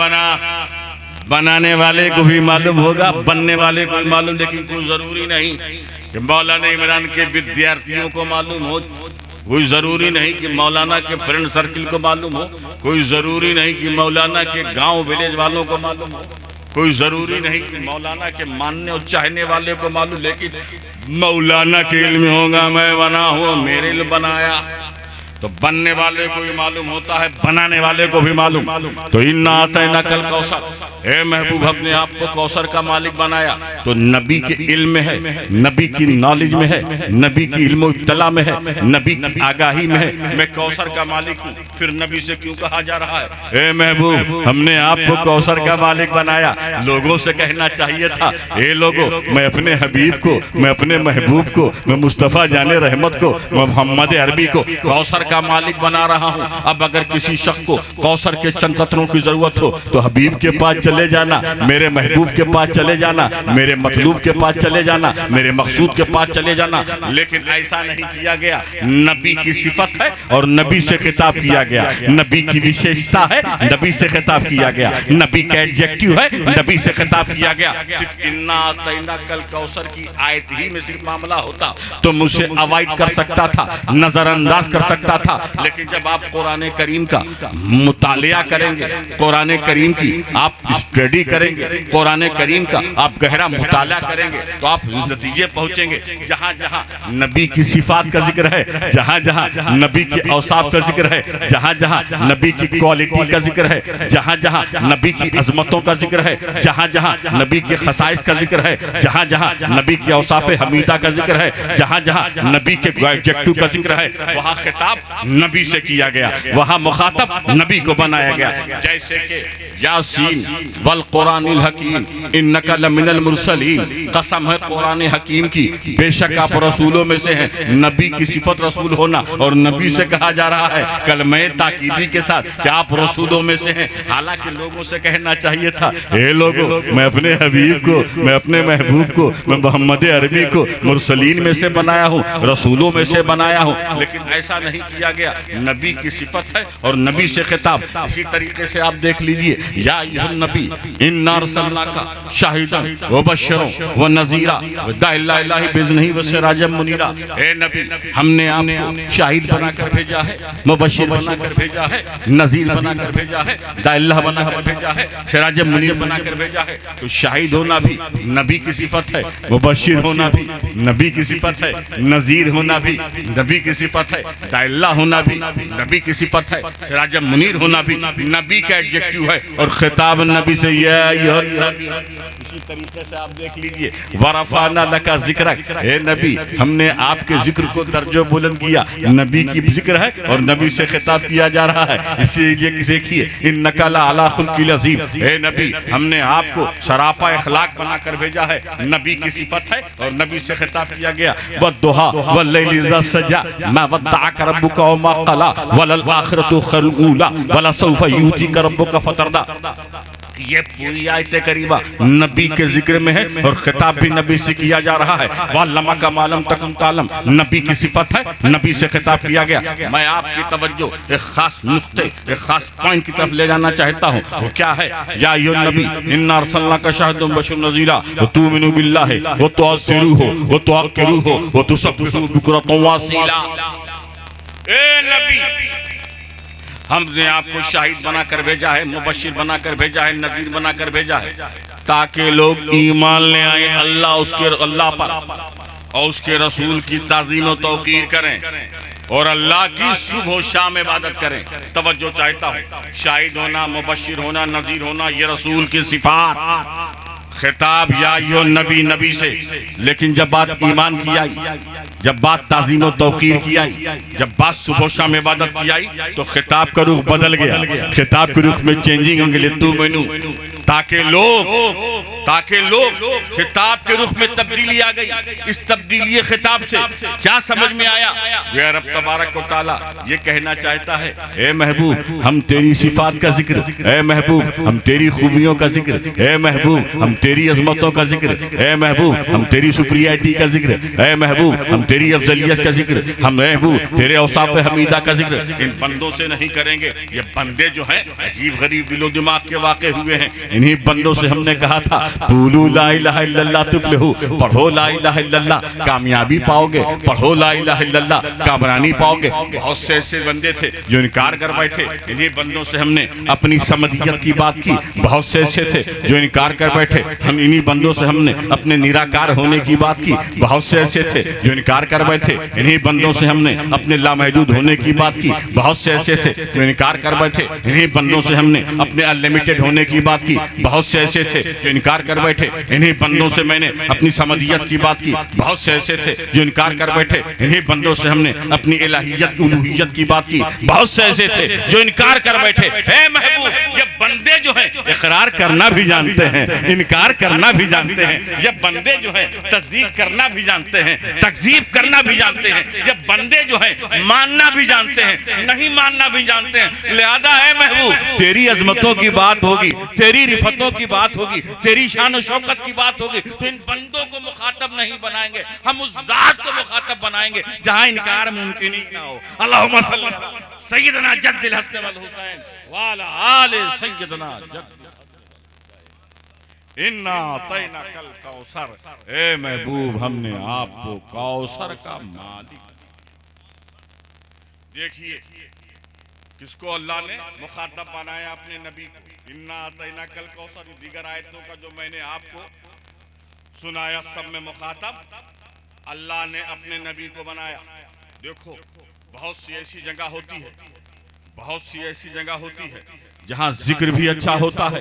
बनाने वाले को भी मालूम होगा, बनने वाले को भी मालूम। लेकिन कोई जरूरी नहीं कि मौलाना इमरान के विद्यार्थियों को मालूम हो, कोई जरूरी नहीं कि मौलाना के फ्रेंड सर्किल को मालूम हो, कोई जरूरी नहीं कि मौलाना के गांव विलेज वालों को मालूम हो, कोई जरूरी नहीं कि मौलाना के मानने और चाहने वाले को मालूम। लेकिन मौलाना के इल्म होगा मैं बना हूँ, मेरे लिए बनाया, तो बनने वाले को भी मालूम होता है, बनाने वाले को भी मालूम। तो इन्ना अतैनाकल कौसर, ए महबूब हमने आपको कौसर का मालिक बनाया। तो नबी के इल्म में है, नबी की नॉलेज में है, नबी की इल्म इत्तला में है, नबी की आगाही में है, मैं कौसर का मालिक हूँ। फिर नबी से क्यों कहा जा रहा है ए महबूब हमने आपको कौसर का मालिक बनाया? लोगों से कहना चाहिए था, ए लोगों मैं अपने हबीब को, मैं अपने महबूब को, मैं मुस्तफ़ा जाने रहमत को, मैं मोहम्मद अरबी को कौसर का मालिक बना रहा हूँ। अब अगर किसी शख्स को कौसर के चंद कतरों की जरूरत हो तो हबीब के पास चले जाना, मेरे महबूब के पास चले जाना, मेरे मतलूब के पास चले जाना, मेरे मकसूद के पास चले जाना। लेकिन ऐसा नहीं किया गया। नबी की सिफत है और नबी से खिताब किया गया, नबी की विशेषता है, नबी से खिताब किया गया, नबी का एडजेक्टिव है, नबी से खिताब किया गया। सिर्फ इन्ना अतैनाकल कौसर की आयत ही में सिर्फ मामला होता तो मुझसे अवॉइड कर सकता था, नजरअंदाज कर सकता सकता था, लेकिन जब आप कुरान करीम का मुतालिया करेंगे, कुरान करीम की आप स्टडी करेंगे, कुरान करीम का आप गहरा मुताला करेंगे, तो आप इस नतीजे पहुंचेंगे जहां जहां नबी की सिफात का जिक्र है, जहां जहां नबी के औसाफ का जिक्र है, जहां जहां नबी की क्वालिटी का जिक्र है, जहां जहां नबी की अजमतों का जिक्र है, जहां जहां नबी के खसाइस का जिक्र है, जहां जहां नबी की औसाफ हमीदा का जिक्र है, जहां जहां नबी के एडजेक्टिव का जिक्र है, वहां खिताब नबी से किया गया, वहां मुखातब नबी को बनाया गया। जैसे कि यासीन वल कुरानिल हकीम इन्नका लमिनल मुरसलीन, कसम है कुरान हकीम की, बेशक आप रसूलों में से हैं। नबी की सिफत रसूल होना, और नबी से कहा जा रहा है कलमे ताकीदी के साथ कि आप रसूलों में से हैं। हालांकि लोगों से कहना चाहिए था, हे लोगों, मैं अपने हबीब को, मैं अपने महबूब को, मैं मोहम्मद अरबी को मुरसलीन में से बनाया हूँ, रसूलों में से बनाया हूँ, लेकिन ऐसा नहीं किया गया। नबी की सिफत है और नबी से खिताब। इसी तरीके से आप देख लीजिए, या अय्युहन नबी इन्ना अर्सलनाका शाहिदन व बश्शिरन व नज़ीरा व दाइला इलाही बिइज़्निही व सिराजम मुनीरा। हे नबी, हमने आपको शाहिद बनाकर भेजा है, मुबश्शिर बनाकर भेजा है, नज़ीर बनाकर भेजा है, दाइला बनाकर भेजा है, सिराजम मुनीर बनाकर भेजा है। तो शाहिद होना भी नबी की सिफत है, मुबश्शिर होना भी नबी की सिफत है, नज़ीर होना भी नबी की सिफत है, दाइला होना भी नबी की सिफत है, सिराजम मुनीर होना भी नबी का एडजेक्टिव है, और खिताब नबी से या अय्युहन नबी। इसी तरीके से आप देख लीजिए, वरफ़अना लका ज़िक्रक, हे नबी, हमने आपके जिक्र को दर्जो बुलंद किया। नबी की जिक्र है और नबी से खिताब किया जा रहा है। इसीलिए देखिए, इन्नका लअला खुल्किल अज़ीम, हे नबी, हमने आपको सरापा इखलाक बनाकर भेजा है, नबी की सिफत है और नबी से खिताब किया गया। वद्दुहा वल्लैलि इज़ा सजा मा वद्दअक रब्बुका व मा क़ला वलल आखिरतु खैरुन ऊला वलसौफा युअतीका रब्बुका फतरदा। ये पूरी आयत करीबा नबी के जिक्र में है और खिताब भी नबी से किया जा रहा है। वल्लमा का मालम तकुम तालम, नबी की सिफत है, नबी से खिताब किया गया। मैं आपकी तवज्जो एक खास नुक्ते, एक खास पॉइंट की तरफ ले जाना चाहता हूँ। वो क्या है? या अय्युहन नबी इन्ना अर्सलनाका शाहिदन व बशीरन नज़ीरा व तुमिनु बिल्लाहि व तुअज़्ज़िरूहु व तुअक्किरूहु व तुसब्बिहुहु बुक्रतन व असीला। ए नबी, हमने आपको शाहिद बनाकर भेजा है, मुबश्शिर बनाकर भेजा है, नज़ीर बनाकर भेजा है, ताकि लोग ईमान ले आए अल्लाह पर और उसके रसूल की ताज़ीम और तौक़ीर करें और अल्लाह की सुबह शाम इबादत करें। तवज्जो चाहता हूँ, शाहिद होना, मुबश्शिर होना, नज़ीर होना, ये रसूल की सिफात। खिताब या अय्युहन नबी, नबी से। लेकिन जब बात ईमान की आई, जब बात ताज़ीम और तौक़ीर की आई, जब बात सुबह शाम इबादत की आई, तो खिताब का रुख बदल गया। खिताब के रुख में चेंजिंग होंगे, ताकि लोग खिताब के रुख में तब्दीली आ गई। इस तब्दीली खिताब से क्या समझ में आया? वे रब तबारक व तआला ये कहना चाहता है, ए महबूब, हम तेरी सिफात का जिक्र, ए महबूब, हम तेरी खूबियों का जिक्र, ए महबूब, हम तेरी अजमतों का जिक्र, ए महबूब, हम तेरी सुप्रियरिटी का जिक्र, ए महबूब, हम तेरी अफजलियत का जिक्र, हम महबूब तेरे औसाफ हमीदा का जिक्र इन बंदों से नहीं करेंगे। ये बंदे जो हैं अजीब गरीब दिलो दिमाग के वाक़े हुए हैं। इन्हीं बंदों से हमने कहा था, क़ूलू ला इलाहा इल्लल्लाह तुफ़्लिहू, पढ़ो ला इलाहा इल्लल्लाह कामयाबी पाओगे, पढ़ो ला इलाहा इल्लल्लाह कामरानी पाओगे। बहुत से ऐसे बंदे थे जो इनकार कर बैठे। इन्हीं बंदों से हमने अपनी समदियत की बात की। बहुत से ऐसे थे जो इनकार कर बैठे। हम इन्हीं बंदों से हमने अपने निराकार होने की बात की। बहुत से ऐसे थे जो इनकार कर बैठे। इन्हीं बंदों से हमने अपने लामहदूद होने की बात की। बहुत से ऐसे थे जो इनकार कर बैठे। इन्हीं बंदों से हमने अपने अनलिमिटेड होने की बात की। बहुत से ऐसे थे जो इनकार कर बैठे। इन्हीं बंदों से मैंने अपनी समदियत की बात की। बहुत से ऐसे थे जो इनकार कर बैठे। इन्हीं बंदों से हमने अपनी इलाहियत उलूहियत की बात की। बहुत से ऐसे थे जो इनकार कर बैठे। हे महबूब, ये बंदे जो हैं इकरार करना भी जानते हैं, इनकार करना भी जानते हैं। ये बंदे जो हैं तस्दीक करना भी जानते हैं, तकजीब करना भी जानते हैं। ये बंदे जो हैं मानना भी जानते हैं, नहीं मानना भी जानते हैं। लिहाजा है महबूब, तेरी अजमतों की बात होगी, तेरी रिफतों की बात होगी, तेरी शान शौकत की बात होगी, तो इन बंदों को मुखातब नहीं बनाएंगे, हम उस जात को मुखातब बनाएंगे जहां इनकार मुमकिन ही ना हो। अल्लाहुम्मा सल्ली सय्यदना जद्दिल हसन वल हुसैन वाला आले सय्यदना जद्द इन्ना तैना कल कौसर। ए महबूब, हमने आपको कौसर का मालिक देखिए किसको अल्लाह ने मुखातब बनाया अपने नबी को, इन्ना अतैना कल कौसर। दीगर आयतों का जो मैंने आपको सुनाया सब में मुखातब अल्लाह ने अपने नबी को बनाया। देखो बहुत सी ऐसी जगह होती है, बहुत सी ऐसी जगह होती है जहाँ जिक्र भी अच्छा होता है,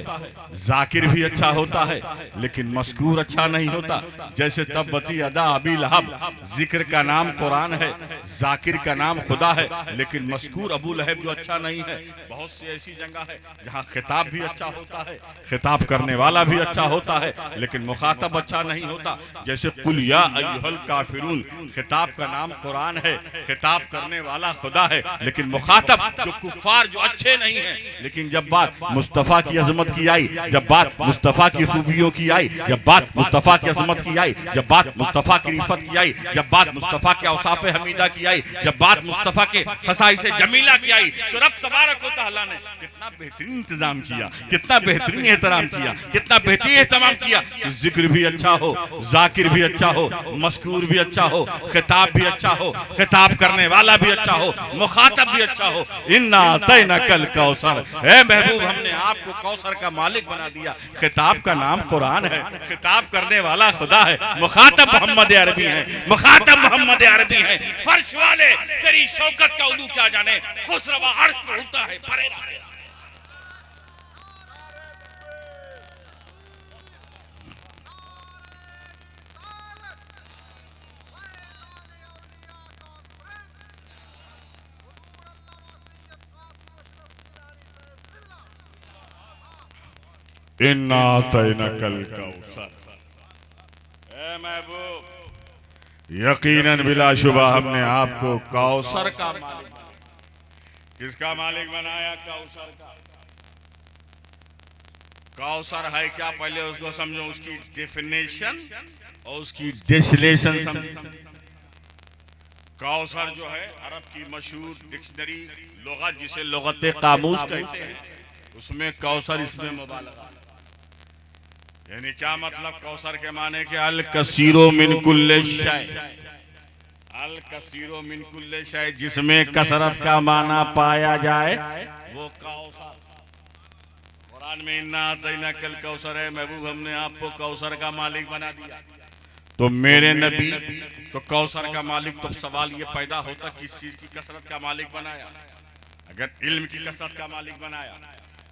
जाकिर भी अच्छा होता है, लेकिन मस्कूर अच्छा नहीं होता। जैसे तब्बती अदा अबी लहब, जिक्र का नाम कुरान है, जाकिर का नाम खुदा है, लेकिन मस्कूर अबू लहब जो अच्छा नहीं है। बहुत सी ऐसी जगह है जहाँ खिताब भी अच्छा होता है, खिताब करने वाला भी अच्छा होता है, लेकिन मुखातब अच्छा नहीं होता। जैसे कुल या अय्युहल काफिरून, खिताब का नाम कुरान है, खिताब करने वाला खुदा है, लेकिन मुखातब जो कुफार जो अच्छे नहीं है। लेकिन जब बात मुस्तफ़ा की अजमत की आई, जब बात मुस्तफ़ा की खूबियों की आई, जब बात मुस्तफ़ा की अजमत की आई, जब बात मुस्तफ़ा की रिफत की आई, जब बात मुस्तफ़ा के औसाफ हमीदा की आई, जब बात मुस्तफ़ा के खसाइस जमीला की आई, तो रब तबारक व तआला ने कितना बेहतरीन इंतजाम किया, कितना बेहतरीन एहतराम किया, कितना बेहतरीन एहतमाम किया कि जिक्र भी अच्छा हो, जाकिर भी अच्छा हो, मस्कूर भी अच्छा हो, खिताब भी अच्छा हो, खिताब करने वाला भी अच्छा हो, मुखातब भी अच्छा हो। इन्ना अतैना कल कौसर, महबूब हमने आपको कौसर का मालिक बना दिया। खिताब का नाम कुरान है, खिताब करने वाला खुदा है, मुखातब मोहम्मद अरबी है, मुखातब मोहम्मद अरबी है। फर्श वाले तेरी शौकत का उलू क्या जाने, खुसरवा अर्श पे होता है परे रहे। इन्ना अतैना कल कौसर, ए महबूब यकीनन बिलाशुबा हमने आपको कौसर का मालिक, किसका मालिक बनाया? कौसर का। कौसर है क्या, पहले उसको समझो, उसकी डेफिनेशन और उसकी डिस्टिलेशन समझो। कौसर जो है अरब की मशहूर डिक्शनरी लुगत, जिसे लुगत कामूस कहते हैं, उसमें कौसर इसमें मुबालगा। यानी क्या मतलब? कौसर के माने के अल कसीरो मिन कुल्ले शै, अल कसीरो मिन कुल्ले शै, जिसमें कसरत का माना पाया जाए वो कौसर। कुरान में इन्ना अतैना कल कौसर है, महबूब हमने आपको कौसर का मालिक बना दिया। तो मेरे नबी तो कौसर का मालिक, तो सवाल ये पैदा होता किस चीज की कसरत का मालिक बनाया? अगर इल्म की कसरत का मालिक बनाया,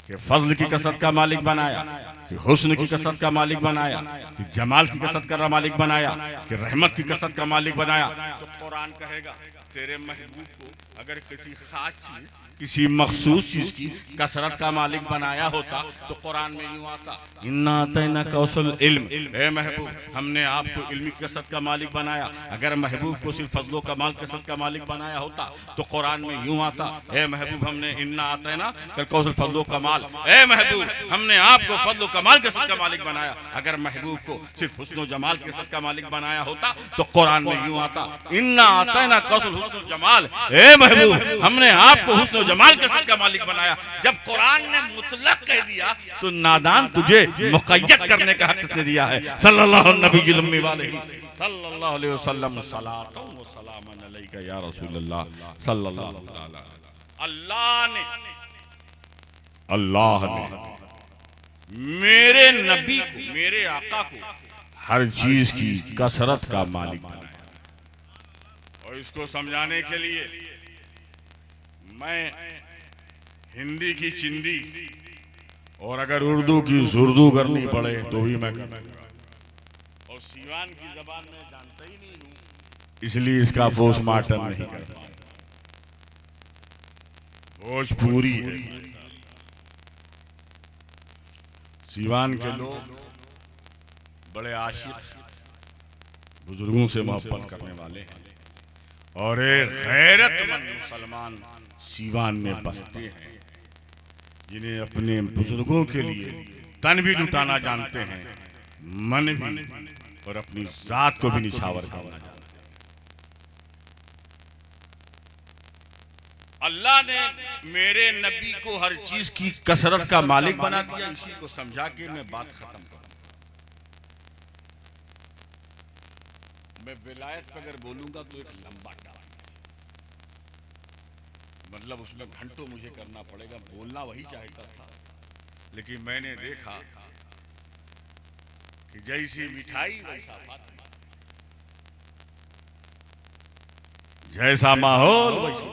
कि फजल की कसरत का मालिक बनाया, कि हुस्न की कसरत का मालिक बनाया, कि जमाल की कसरत का मालिक बनाया, कि रहमत की कसरत का मालिक बनाया, तो कुरान कहेगा तेरे महबूब को अगर किसी खास चीज, किसी मखसूस चीज की कसरत का मालिक बनाया होता तो कुरान में यूं आता, इन्ना अतैना कौसल इल्म, ए महबूब हमने आपको इल्मी कसरत का मालिक बनाया। अगर महबूब को सिर्फ फजलो कमाल कसरत का मालिक बनाया होता तो कुरान में यूं आता, ए महबूब हमने इन्ना अतैना कौसल फजलो कमाल, ए महबूब हमने आपको फजलो कमाल कसरत का मालिक बनाया। अगर महबूब को सिर्फ हुस्न जमाल कसरत का मालिक बनाया होता तो कुरान में यूं आता, इन्ना अतैना कौसल हुस्न जमाल, ए महबूब हमने आपको हुस्न जमाल कसरत का मालिक बनाया। जब कुरान ने मुतलक कह दिया तो नादान तुझे मुक़य्यद करने का हक किसने दिया है? सल्लल्लाहु नबी उम्मी वालेही सल्लल्लाहु अलैहि वसल्लम, सलातो व सलामन अलैका या रसूलल्लाह सल्लल्लाहु अलैहि। अल्लाह ने मेरे नबी को, मेरे आका को हर चीज की कसरत का मालिक बनाया। और इसको समझाने के लिए मैं हिंदी की चिंदी और अगर उर्दू की जुर्दू करनी पड़े तो भी मैं करूंगा। और सीवान की जबान में जानता ही नहीं हूं, इसलिए इसका पोस्टमार्टम नहीं करता। भोजपुरी है, सीवान के लोग बड़े आशिक, बुजुर्गों से मोहब्बत करने वाले हैं और एक गैरतमंद मुसलमान सीवान में बसते हैं, जिन्हें अपने बुजुर्गों के लिए तन भी लुटाना जानते हैं, मन भी, और अपनी जात को भी निछावर करना जानते हैं। अल्लाह ने मेरे नबी को हर चीज की कसरत का मालिक बना दिया। इसी को समझा के मैं बात खत्म करूं। मैं विलायत पर अगर बोलूंगा तो एक लंबा टाइम, मतलब उसमें घंटों मुझे करना पड़ेगा, बोलना वही चाहता था, लेकिन मैंने देखा कि जैसी मिठाई वैसा फातिमा, जैसा माहौल वैसी।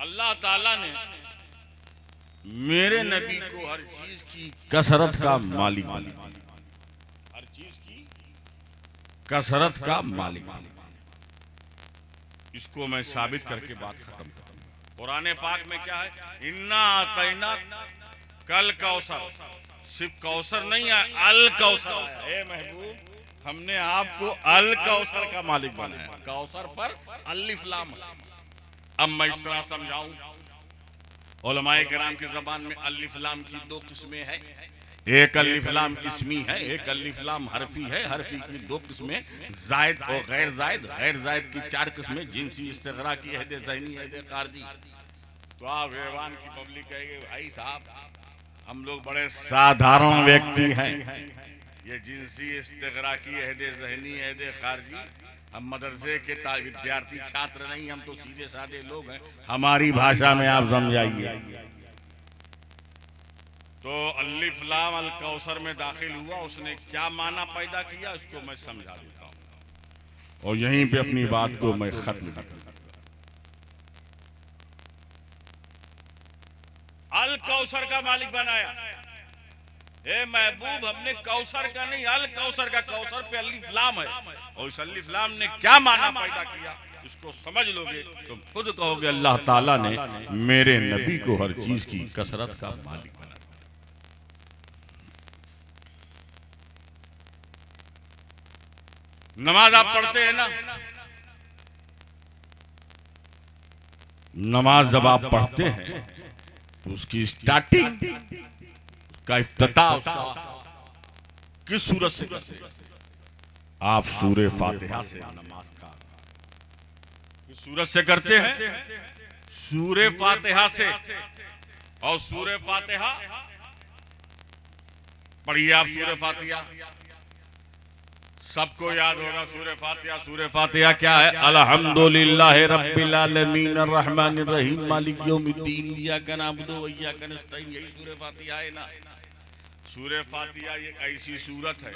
अल्लाह ताला ने मेरे नबी को हर चीज की कसरत का मालिक बनाया, हर चीज की कसरत का मालिक बनाया। इसको मैं साबित करके बात खत्म करूंगा। कुरान पाक में क्या है? इन्ना आतैना कल कौसर, सिर्फ कौसर नहीं है, अल कौसर है। महबूब, हमने आपको अल कौसर का मालिक बनाया। कौसर पर अलिफ लाम है। अब मैं इस तरह समझाऊं, उलमाए किराम की जबान में अलिफ लाम की दो किस्में हैं। एक अलिफ लाम इस्मी है, एक अलिफ लाम हरफी है। हरफी की दो किस्में, जायद और गैर जायद। गैर जायद की चार किस्में, जिनसी, इस्तिगरा की, अहद ज़हनी, अहद खारजी। तो आप रेवान की पब्लिक कहेगी भाई साहब हम लोग बड़े साधारण व्यक्ति हैं, ये जिनसी, इस्तिगरा की, अहद ज़हनी, अहद खारजी, हम मदरसे के विद्यार्थी छात्र नहीं, हम तो सीधे साधे लोग हैं, हमारी भाषा में आप समझाइए। तो अलिफ लाम अल कौसर में दाखिल हुआ, उसने क्या माना पैदा किया, इसको मैं समझा देता हूं और यहीं पे अपनी बात को मैं खत्म कर दूंगा। अल कौसर का मालिक बनाया। ए महबूब, हमने कौसर का नहीं, अल कौसर का। कौसर पे अलिफ लाम है, और इस अलिफ लाम ने क्या माना पैदा किया, इसको समझ लोगे तुम खुद कहोगे अल्लाह ताला ने मेरे नबी को हर चीज की कसरत का मालिक बनाया। नमाज आप पढ़ते हैं ना, नमाज जब आप पढ़ते हैं तो उसकी स्टार्टिंग, उसका इफ्तिताह उसका किस सूरत से करते हैं? आप सूरे फातिहा से नमाज का किस सूरत से करते हैं? सूरे फातिहा से। और सूरे फातिहा पढ़िए आप। सूरे फातिहा सबको याद होगा। सूरे फातिहा, सूरे फातिहा क्या है? अल्हम्दुलिल्लाहि रब्बिल आलमीन अर्रहमानिर रहीम मालिक यौमिद्दीन इय्याका नअबुदु व इय्याका नस्तईन, यही सूरे फातिहा है ना। सूरे फातिहा ये ऐसी सूरत है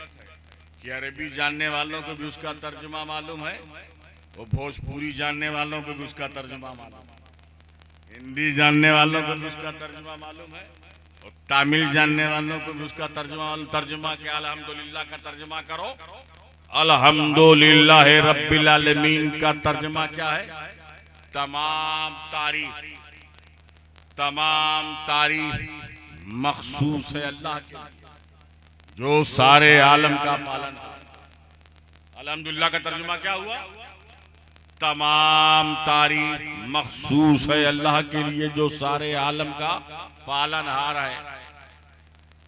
कि अरबी जानने वालों को भी उसका तर्जुमा मालूम है, और भोजपुरी जानने वालों को भी उसका तर्जुमा मालूम है, हिंदी जानने वालों को भी उसका तर्जुमा मालूम है, और तमिल जानने वालों को भी उसका तर्जुमा क्या? अल्हम्दुलिल्लाह का तर्जुमा करो। अल्हम्दुलिल्लाह रब्बिल आलमीन का तर्जुमा क्या है? तमाम तारीफ, तमाम तारीफ मखसूस है अल्लाह के, जो सारे आलम का पालन। अल्हम्दुलिल्लाह का तर्जुमा क्या हुआ? तमाम तारीफ मखसूस है अल्लाह के लिए, जो सारे आलम का पालनहार है।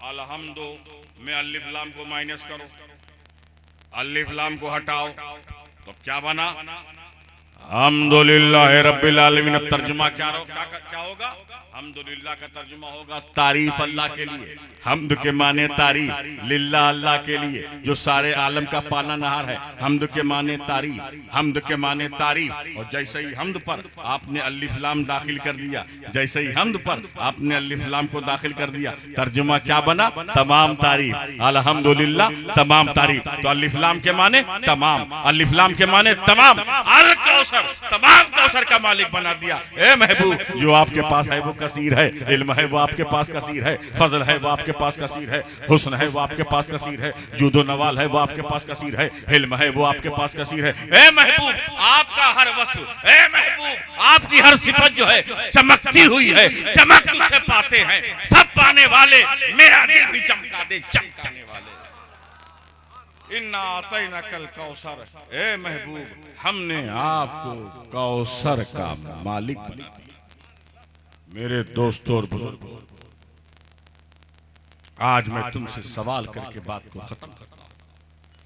अल्हम्दु में अलिफ लाम को माइनस करो, अलिफ लाम को हटाओ, तो क्या बना? हम्दुलिल्लाह रब्बिल आलमीन। अब तर्जुमा क्या होगा? हम्दुलिल्लाह का तर्जुमा होगा तारीफ अल्लाह के लिए। हम्द के माने तारीफ, लिल्लाह अल्लाह के लिए जो सारे आलम का पालनहार है। हम्द के माने तारीफ, हम्द के माने तारीफ। और जैसे ही हम्द पर आपने अलिफ लाम दाखिल कर दिया, जैसे ही हम्द पर आपने अलिफ लाम को दाखिल कर दिया, तर्जुमा क्या बना? तमाम तारीफ, अल्हम्दुलिल्लाह तमाम तारीफ। तो अलिफ लाम के माने तमाम, अलिफ लाम के माने तमाम। अल कौसर, तमाम कौसर का मालिक बना दिया। ए महबूब, जो आपके पास है वो कसीर है, इल्म है वो आपके पास कसीर है, फजल है वो आपके पास कसीर है, हुस्न है वो आपके पास कसीर है, जूदो नवाल है वो आपके पास कसीर है, इल्म है वो आपके पास कसीर है। ए महबूब, आपका हर वस्फ, ए महबूब आपकी हर सिफत जो है चमकती हुई है, चमक तुझसे पाते हैं सब पाने वाले, मेरा दिल भी चमका दे चमकाने वाले। इन्ना आतैना कल कौसर, ए महबूब हमने आपको कौसर का मालिक बना। मेरे दोस्तों और बुजुर्गों, आज मैं तुमसे सवाल करके बात को खत्म करता हूं।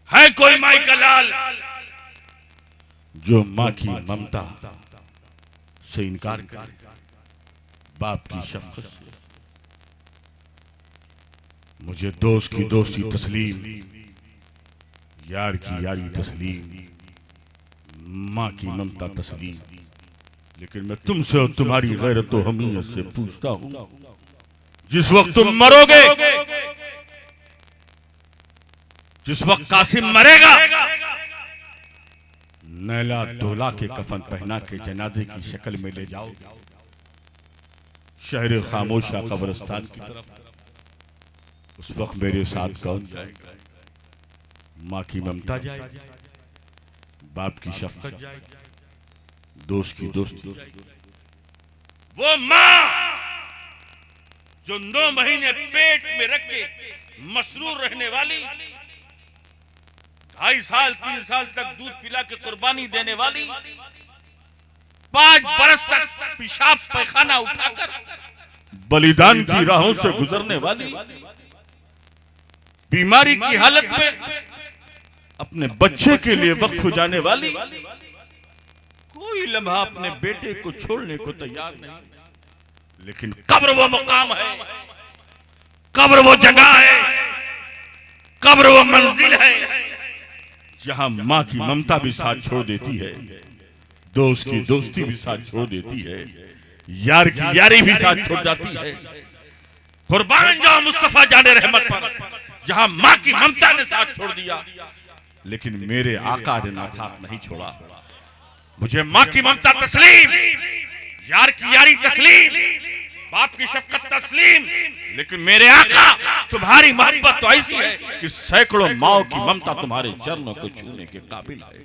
है कोई माई का लाल जो माँ की ममता से इनकार करे, बाप की शफकत से? मुझे दोस्त की दोस्ती तस्लीम, यार की यारी तस्लीम, माँ की ममता तस्लीम। लेकिन मैं तुमसे और तुम्हारी गैरत व हमीयत से पूछता हूं, जिस वक्त तुम मरोगे, जिस वक्त कासिम मरेगा, नैला दोला के कफन पहना के जनाजे की शक्ल में ले जाओ शहर खामोशा कब्रिस्तान की तरफ। उस वक्त मेरे साथ कौन जाएगा? माँ की ममता जाएगी, बाप की शफकत जाएगी, दोस्त की दोस्ती जाएगी। वो माँ जो 9 महीने पेट में रख के मसरूर रहने वाली, 2.5 साल 3 साल तक दूध पिला के कुर्बानी देने वाली, 5 बरस तक पेशाब पैखाना उठाकर बलिदान की राहों से गुजरने वाली, बीमारी की हालत में अपने बच्चे के लिए वक्फ हो जाने वाली, कोई लम्हा अपने बेटे को छोड़ने को तैयार नहीं। लेकिन कब्र वो मुकाम है, कब्र वो जगह है, कब्र वो मंजिल है जहां माँ की ममता भी साथ छोड़ देती है, दोस्त की दोस्ती भी साथ छोड़ देती है, यार की यारी भी साथ छोड़ जाती है। कुर्बान जाओ मुस्तफा जाने रहमत पर, जहां माँ की ममता ने साथ छोड़ दिया, लेकिन मेरे आका ने ना साथ नहीं छोड़ा। मुझे माँ की ममता तस्लीम, यार की यारी तस्लीम, बाप की शफकत तस्लीम, लेकिन मेरे आका तुम्हारी मोहब्बत तो ऐसी है कि सैकड़ों माओ की ममता तुम्हारे चरणों को छूने के काबिल है।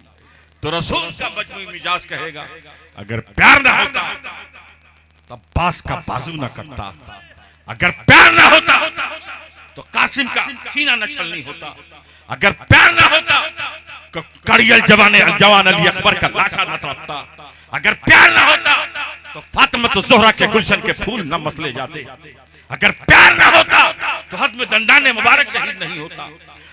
तो रसूल का मजमूई मिजाज कहेगा, अगर प्यार ना होता तब बास का बाजू ना कटता, अगर प्यार ना होता तो कासिम का सीना न छलनी होता, अगर प्यार ना होता तो कड़ियल जवान अली अकबर का लाशा न तड़पता, अगर प्यार ना होता तो फातिमा तो ज़ोहरा के गुलशन के फूल न मसले जाते, अगर प्यार ना होता तो हद में दंदाने मुबारक शहीद नहीं होता,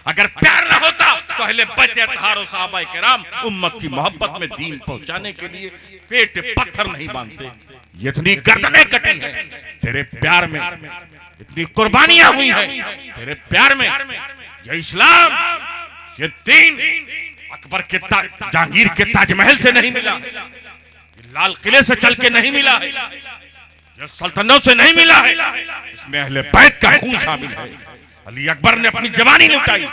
अगर प्यार ना होता तो अहले बैत अतहार और सहाबाए किराम उम्मत की मोहब्बत में दीन पहुंचाने के लिए पेट पत्थर नहीं बांधते। ये इतनी गर्दनें कटी हैं तेरे प्यार में, इतनी कुर्बानियां हुई हैं तेरे प्यार में। ये इस्लाम, ये दीन अकबर के जहांगीर के ताजमहल से नहीं मिला, लाल किले से चल के नहीं मिला है, ये सल्तनत से नहीं मिला है, इसमें अहले बैत का खून शामिल है। अली अकबर ने अपनी जवानी लुटाई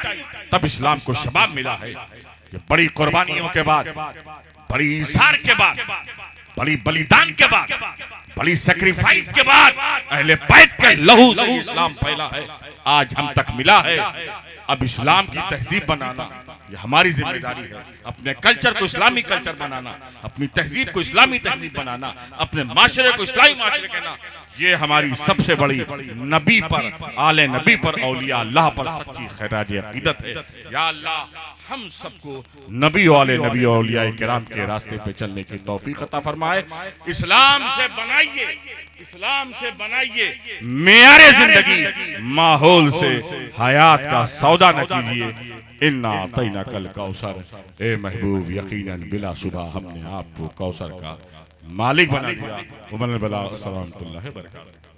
तब इस्लाम को शबाब मिला है। ये बड़ी कुर्बानियों के बाद, बड़ी इंसार के बाद, बड़ी बलिदान के बाद, बड़ी सैक्रिफाइस के बाद अहले बैत के लहू से इस्लाम फैला है, आज हम तक मिला है। अब इस्लाम की तहजीब बनाना ये हमारी जिम्मेदारी है, अपने कल्चर को इस्लामी कल्चर बनाना, अपनी तहजीब को इस्लामी तहजीब बनाना, अपने माशरे को इस्लामी माशरे कहना, ये हमारी सबसे बड़ी नबी पर, आले नबी पर, औलिया अल्लाह पर सच्ची खैराज अकीदत है। या अल्लाह हम सबको नबी वाले नबी औलिया किराम के रास्ते पे चलने की तौफीक अता फरमाए। इस्लाम से बनाइए, इस्लाम से बनाइए मेयारे जिंदगी, माहौल से हयात का सौदा न कीजिए। इन्ना तैना कल कौसर, ए महबूब यकीनन बिला सुबह हमने आपको कौसर का मालिक बना दिया। उमर बला अस्सलाम बरकातहू।